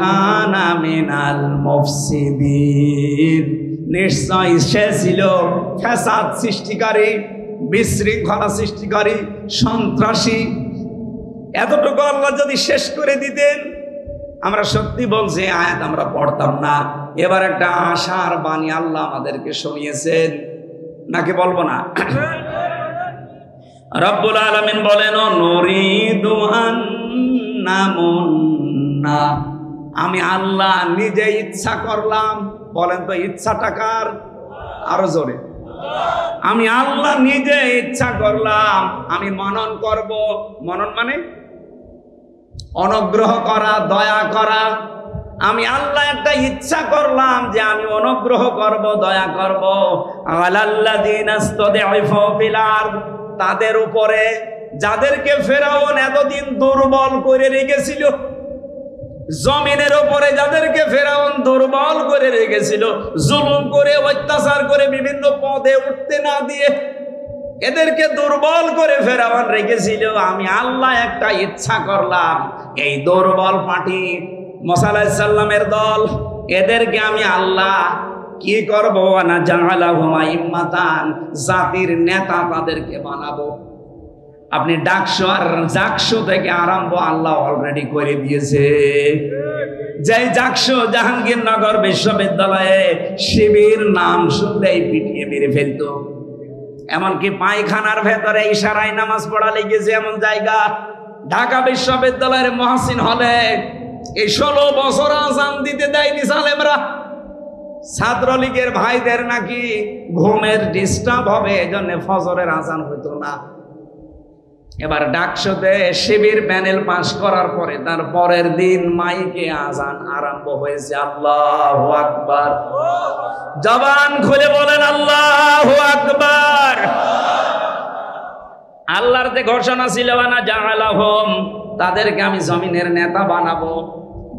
কানা মিনাল মুফসিদিন, নিশ্চয় সে ছিল ফ্যাসাদ সৃষ্টিকারী, বিশৃঙ্খলা সৃষ্টিকারী, সন্ত্রাসী। এতটুকু আল্লাহ যদি শেষ করে দিতেন, আমরা সত্যি বলছি আয়াত আমরা পড়তাম না। এবার একটা আশার বাণী আল্লাহ আমাদেরকে শুনিয়েছেন, নাকি বলবো না? রব্বুল আলামিন বলেন, নুরিদু আন্নামুন্না, আমি আল্লাহ নিজে ইচ্ছা করলাম। বলেন তো ইচ্ছাটা কার? আরো জোরে। আমি আল্লাহ নিজে ইচ্ছা করলাম, আমি মনন করব। মনন মানে অনুগ্রহ করা, দয়া করা। আমি আল্লাহ একটা ইচ্ছা করলাম যে আমি অনুগ্রহ করব, দয়া করব আলাল্লাযিনা ইসতাদঈফু ফিল আরদ, তাদের উপরে যাদেরকে ফেরাউন এতদিন দুর্বল করে রেখেছিল। জমিনের উপরে যাদেরকে ফেরাউন দুর্বল করে রেখেছিল, জুলুম করে, অত্যাচার করে, বিভিন্ন পদে উঠতে না দিয়ে এদেরকে দুর্বল করে ফেরাউন রেখেছিল। আমি আল্লাহ একটা ইচ্ছা করলাম, এই দুর্বল পার্টি মুসা আলাইহিস সালামের দল, এদেরকে আমি আল্লাহ কি করব? না জাআলাহুম আইম্মাতান, জাতির নেতা তাদেরকে বানাবো। আপনি ডাকসু আর জাকসু থেকে আরম্ভ আল্লাহ অলরেডি করে দিয়েছে। যে জাকসু জাহাঙ্গীরনগর বিশ্ববিদ্যালয়ে শিবির নাম শুনলেই পিটিয়ে মেরে ফেলতো। এমনকি পায়খানার ভেতরে ইশারায় নামাজ পড়া লেগেছে এমন জায়গা। ঢাকা বিশ্ববিদ্যালয়ের মহসিন হলে এই 16 বছর আজান দিতে দেয়নি সালেমরা। ছাত্রলীগের ভাইদের নাকি ঘুমের ডিস্টার্ব হবে, এজন্য ফজরের আজান হইতো না। এবার ডাকসুতে শিবির প্যানেল পাস করার পরে তার পরের দিন মাইকে আজান আরম্ভ হয়েছে। আল্লাহু আকবার, জবান খুলে বলেন আল্লাহু আকবার। আল্লাহর যে ঘোষণা ছিল না জাআলাহুম, তাদেরকে আমি জমিনের নেতা বানাবো।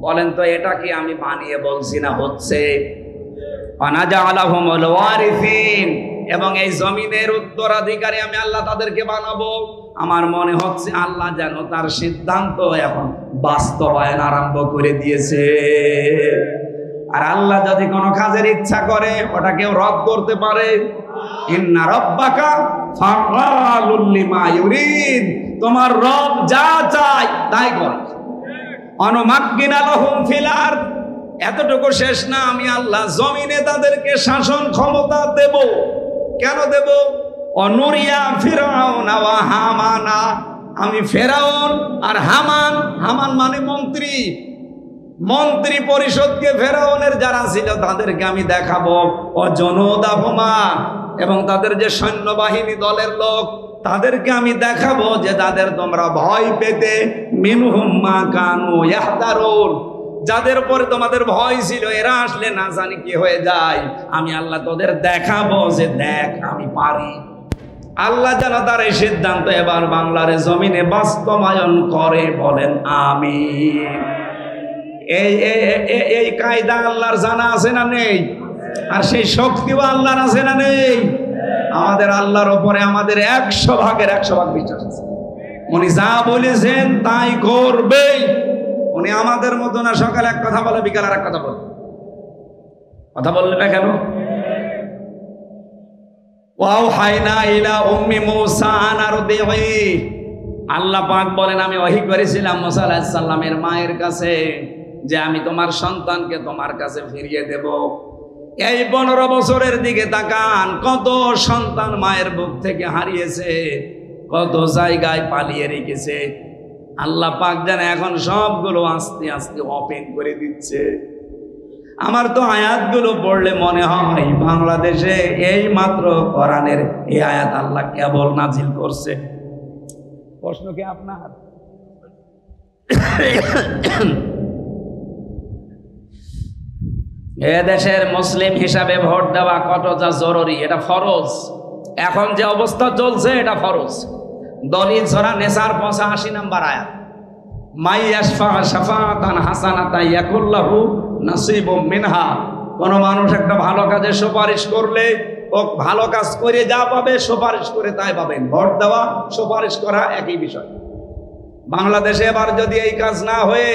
বলেন তো এটা কি আমি বানিয়ে বলছি না হচ্ছে? ওয়া জাআলাহুমুল ওয়ারিসিন, এবং এই জমিনের উত্তরাধিকারী আমি আল্লাহ তাদেরকে বানাবো। আমার মনে হচ্ছে আল্লাহ যেন তার সিদ্ধান্ত এখন বাস্তবায়ন আরম্ভ করে দিয়েছে। আর আল্লাহ যদি কোনো কাজের ইচ্ছা করে ওটা কেউ রদ করতে পারে? ইন্না রাব্বাকা ফাআলুল লিমা ইউরিদ, তোমার রব যা চায় তাই করে। অনুমাক্কিনা লাহুম ফিল আরদ, এতটুকু শেষ না, আমি আল্লাহ জমিনে তাদেরকে শাসন ক্ষমতা দেব। কেন দেব? অনুরিয়া ফিরাউন ওয়া হামানা, আমি ফেরাউন আর হামান, হামান মানে মন্ত্রী, মন্ত্রী পরিষদকে ফেরাউনের যারা ছিল তাদেরকে আমি দেখাবো। ও জনুদাহুমা, এবং তাদের যে সৈন্যবাহিনী দলের লোক তাদেরকে আমি দেখাবো যে তাদের তোমরা ভয় পেতে, মিনহুম মা কানু ইয়াহদারুন, যাদের উপরে তোমাদের ভয় ছিল এরা আসলে না জানি কি হয়ে যায়। আমি আল্লাহ তোদের দেখাবো যে দেখ আমি পারি। আল্লাহ যেন তার এই সিদ্ধান্ত এবার বাংলার জমিনে বাস্তবায়ন করে, বলেন আমিন। এই কায়দা আল্লাহর জানা আছে না নেই? আর সেই শক্তিও আল্লাহর আছে না নেই? আমাদের আল্লাহর উপরে আমাদের 100 ভাগের 100 ভাগ বিশ্বাস আছে। উনি যা বলেছেন তাই করবে। উনি আমাদের মতো না, সকালে এক কথা বলে বিকাল আর এক কথা বলে। কথা বললে না কেন? ওয়াহাইনা ইলা উম্মি মুসা আন আরদিহি, আল্লাহ পাক বলেন আমি ওহী করেছিলাম মুসা আলাইহিস সালামের মায়ের কাছে যে আমি তোমার সন্তানকে তোমার কাছে ফিরিয়ে দেব। এই 15 বছরের দিকে তাকান, কত সন্তান মায়ের বুক থেকে হারিয়েছে, কত জায়গায় পালিয়ে রেখেছে। আল্লাহ পাক জানে এখন সবগুলো আস্তে আস্তে ওপেন করে দিচ্ছে। আমার তো আয়াতগুলো পড়লে মনে হয় বাংলাদেশে এই মাত্র কোরআনের এই আয়াত আল্লাহ কেবল নাজিল করছে। প্রশ্ন কি আপনার? এ দেশের মুসলিম হিসাবে ভোট দেওয়া কতটা জরুরি, এটা ফরজ। এখন যে অবস্থা চলছে এটা ফরজ। দলিল সূরা নিসার 85 নম্বর আয়াত, মাই ইয়াশফা শাফাআতান হাসানাতান ইয়াকুল্লাহু নাসিবুম মিনহা। কোন মানুষ একটা ভালো কাজে সুপারিশ করলে ও ভালো কাজ করে যা পাবে সুপারিশ করে তাই পাবেন। ভোট দেওয়া সুপারিশ করা একই বিষয়। বাংলাদেশে এবার যদি এই কাজ না হয়ে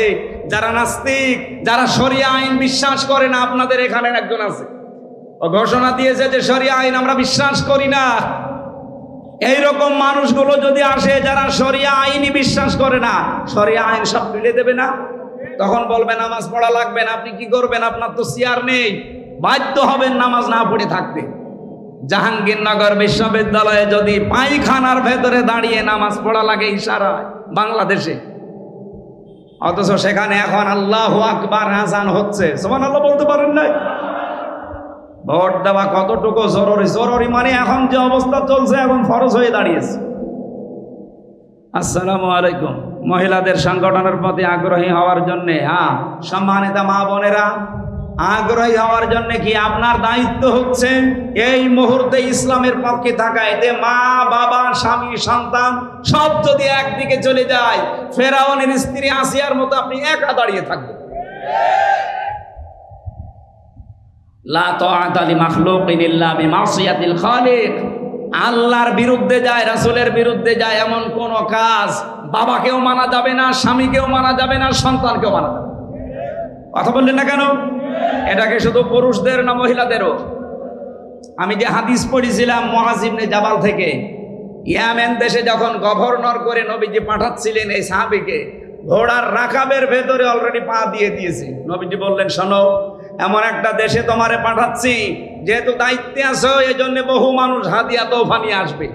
যারা নাস্তিক, যারা শরিয়া আইন বিশ্বাস করে না, আপনাদের এখানে একজন আছে, ও ঘোষণা দিয়েছে যে শরিয়া আইন আমরা বিশ্বাস করি না। এইরকম মানুষগুলো যদি আসে যারা শরিয়া আইনই বিশ্বাস করে না, শরিয়া আইন সব মিলে দেবে না, তখন বলবে নামাজ পড়া লাগবে না। আপনি কি করবেন? আপনার তো চেয়ার নেই, বাধ্য হবেন নামাজ না পড়ে থাকতে। জাহাঙ্গীরনগর বিশ্ববিদ্যালয়ে যদি পায়খানার ভেতরে দাঁড়িয়ে নামাজ পড়া লাগে ইশারায় বাংলাদেশে, অথচ সেখানে এখন আল্লাহু আকবার আযান হচ্ছে, সুবহানাল্লাহ বলতে পারেন না? ভোট দেওয়া কতটুকু জরুরি? জরুরি মানে এখন যে অবস্থা চলছে এখন ফরজ হয়ে দাঁড়িয়েছে। আসসালামু আলাইকুম। মহিলাদের সংগঠনের প্রতি আগ্রহী হওয়ার জন্য, হ্যাঁ সম্মানিত মা বোনেরা, আগ্রহী হওয়ার জন্য কি আপনার দায়িত্ব হচ্ছে এই মুহূর্তে ইসলামের পক্ষে থাকা। এতে মা বাবা স্বামী সন্তান সব যদি একদিকে চলে যায়, ফেরাউনের স্ত্রী আসিয়ার মতো আপনি একা দাঁড়িয়ে থাকবেন। লা তাআতা লিমাখলুকিন ইল্লা বিমাসিয়াতিল খালিক। আল্লাহর বিরুদ্ধে যায়, রাসূলের বিরুদ্ধে যায় এমন কোন কাজ বাবাকেও মানা যাবে না, স্বামীকেও মানা যাবে না, সন্তানকেও মানা যাবে না। কথা বললেন না কেন? এটাকে শুধু পুরুষদের না মহিলাদেরও? আমি যে হাদিস পড়েছিলাম মুআয ইবনে জাবাল থেকে, ইয়েমেন দেশে যখন গভর্নর করে নবীজি পাঠাচ্ছিলেন এই সাহাবীকে, ঘোড়ার রাকাবের ভেতরে অলরেডি পা দিয়ে দিয়েছে। নবীজি বললেন, শোনো, এমন একটা দেশে তোমারে পাঠাচ্ছি, যেহেতু দায়িত্বে আছো এই জন্য বহু মানুষ হাদিয়া তোফা নিয়ে আসবে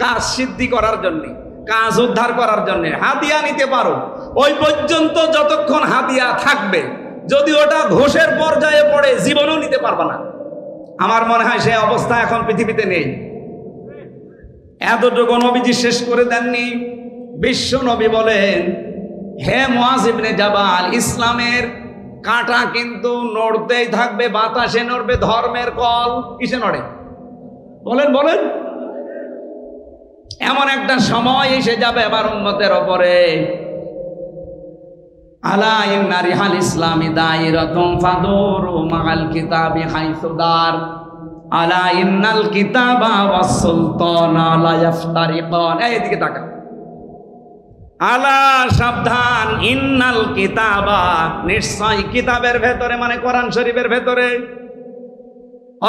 কাজ সিদ্ধি করার জন্য, কাজ উদ্ধার করার জন্য। হাদিয়া নিতে পারো, ওই পর্যন্ত যতক্ষণ হাদিয়া থাকবে। যদি ওটা ঘোষের পর্যায়ে পড়ে জীবনও নিতে পারবে না। আমার মনে হয় সেই অবস্থা এখন পৃথিবীতে নেই। এতটুকু নবীজি শেষ করে দেননি। বিশ্ব নবী বলেন, হে মুআয ইবনে জাবাল, ইসলামের কাঁটা কিন্তু নড়তেই থাকবে, বাতাসে নড়বে। ধর্মের কল কিসে নড়ে? বলেন বলেন। এমন একটা সময় এসে যাবে এবার উম্মতের ওপরে, আলা ইন্না রিহাল ইসলামি দাইরাতুম ফাদুরু মাআল কিতাবি হাইসু দার, আলা ইন্নাল কিতাবা ওয়াস সুলতানা লা ইফতারিকান। এইদিকে তাকা। আলা সাবধান, ইন্নাল কিতাবা নিশ্চয় কিতাবের ভেতরে মানে কোরআন শরীফের ভেতরে,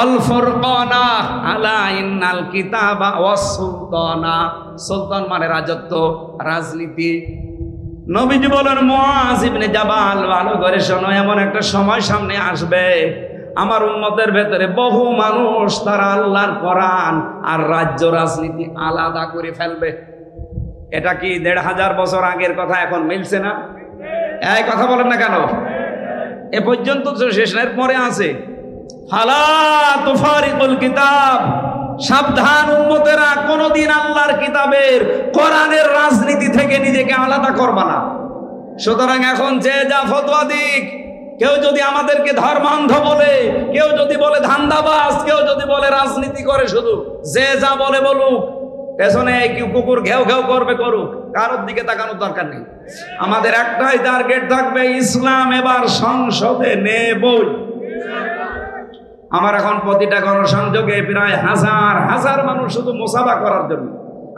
আল ফুরকানা, আলা ইন্নাল কিতাবা ওয়াস সুলতানা, সুলতান মানে রাজত্ব, রাজনীতি। নবীজি বলেন, মুআয ইবনে জাবাল ভালো করে শোনো, এমন একটা সময় সামনে আসবে আমার উম্মতের ভেতরে বহু মানুষ তারা আল্লাহর কোরআন আর রাজ্য রাজনীতি আলাদা করে ফেলবে। এটা কি ১৫০০ বছর আগের কথা এখন মিলছে না? এই কথা বলেন না কেন? এ পর্যন্ত তো শেষের পরে আছে, ফালা তুফারিকুল কিতাব, সাবধান উম্মতেরা, কোনদিন আল্লাহর কিতাবের কোরআনের রাজনীতি থেকে নিজেকে আলাদা করবা না। সুতরাং এখন যে যা ফতোয়া দিক, কেউ যদি আমাদেরকে ধর্মান্ধ বলে, কেউ যদি বলে ধান্দাবাজ, কেউ যদি বলে রাজনীতি করে, শুধু যে যা বলে বলুক, পেছনে কুকুর ঘেউ ঘেউ করবে করুক, কারোর দিকে তাকানোর দরকার নেই। আমাদের একটাই টার্গেট থাকবে, ইসলাম এবার সংসদে নেবই। আমার এখন প্রতিটা গণসংযোগে প্রায় হাজার হাজার মানুষ শুধু মোসাফা করার জন্য।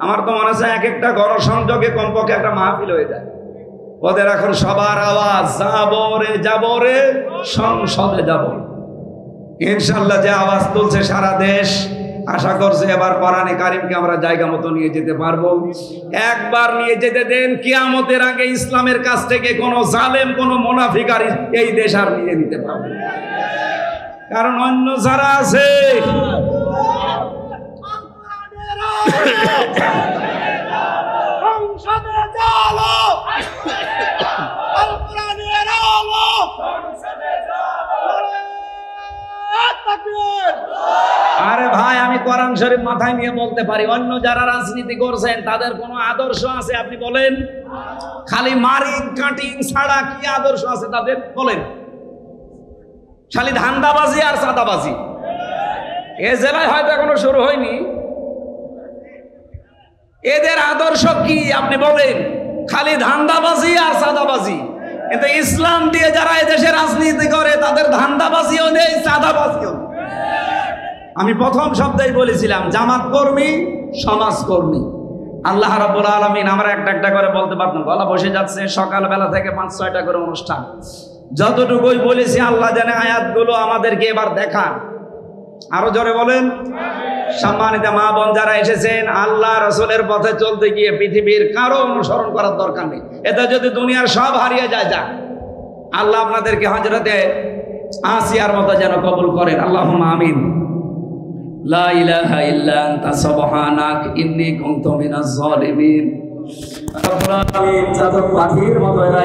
আমার তো মনে হচ্ছে এক একটা গণসংযোগে কমপক্ষে একটা মাহফিল হয়ে যায়। ওদের এখন সবার আওয়াজ, যাবো রে সংসদে যাব। ইনশাল্লাহ যে আওয়াজ তুলছে সারা দেশ, আশা করছে এবার কোরআনে কারিমকে আমরা জায়গা মতো নিয়ে যেতে পারবো। একবার নিয়ে যেতে দেন, কিয়ামতের আগে ইসলামের কাছ থেকে কোনো জালেম, কোনো মুনাফিকার এই দেশ আর নিয়ে নিতে পারবে। কারণ অন্য যারা আছে আরে ভাই, আমি কোরআন শরীফ মাথায় নিয়ে বলতে পারি, অন্য যারা রাজনীতি করছেন তাদের কোনো আদর্শ আছে? আপনি বলেন। খালি মারিং কাটিং ছাড়া কি আদর্শ আছে তাদের? বলেন। খালি ধান্দাবাজি আর চাঁদাবাজি। এ জেলায় হয়তো এখনো শুরু হয়নি, এদের আদর্শ কি আপনি বলেন? খালি ধান্দাবাজি আর সাদাবাজি। কিন্তু ইসলাম দিয়ে যারা এদেশে রাজনীতি করে তাদের ধান্দাবাজিও নেই, সাদাবাজিও নেই। আমি প্রথম শব্দেই বলেছিলাম জামাত কর্মী, সমাজ কর্মী। আল্লাহ রাব্বুল আলামিন, আমরা একটা একটা করে বলতে পারতাম, গলা বসে যাচ্ছে, সকালবেলা থেকে 5-6টা করে অনুষ্ঠান। যতটুকুই বলেছি আল্লাহ জানে আয়াতগুলো আমাদেরকে এবার দেখান। আরো জোরে বলেন। সম্মানিত মা বোন যারা এসেছেন, আল্লাহ রাসূলের পথে চলতে গিয়ে পৃথিবীর কারো অনুসরণ করার দরকার নেই। এতে যদি দুনিয়ার সব হারিয়ে যায়, যাক। আল্লাহ আপনাদেরকে হযরতে আসিয়ার মতো যেন কবুল করেন, আল্লাহুম্মা আমিন। লা ইলাহা ইল্লা আনতা সুবহানাক ইন্নী কুনতু মিনাজ জালিমিন। রব্বুল আলামিন, চাদর পাখির মতো এরা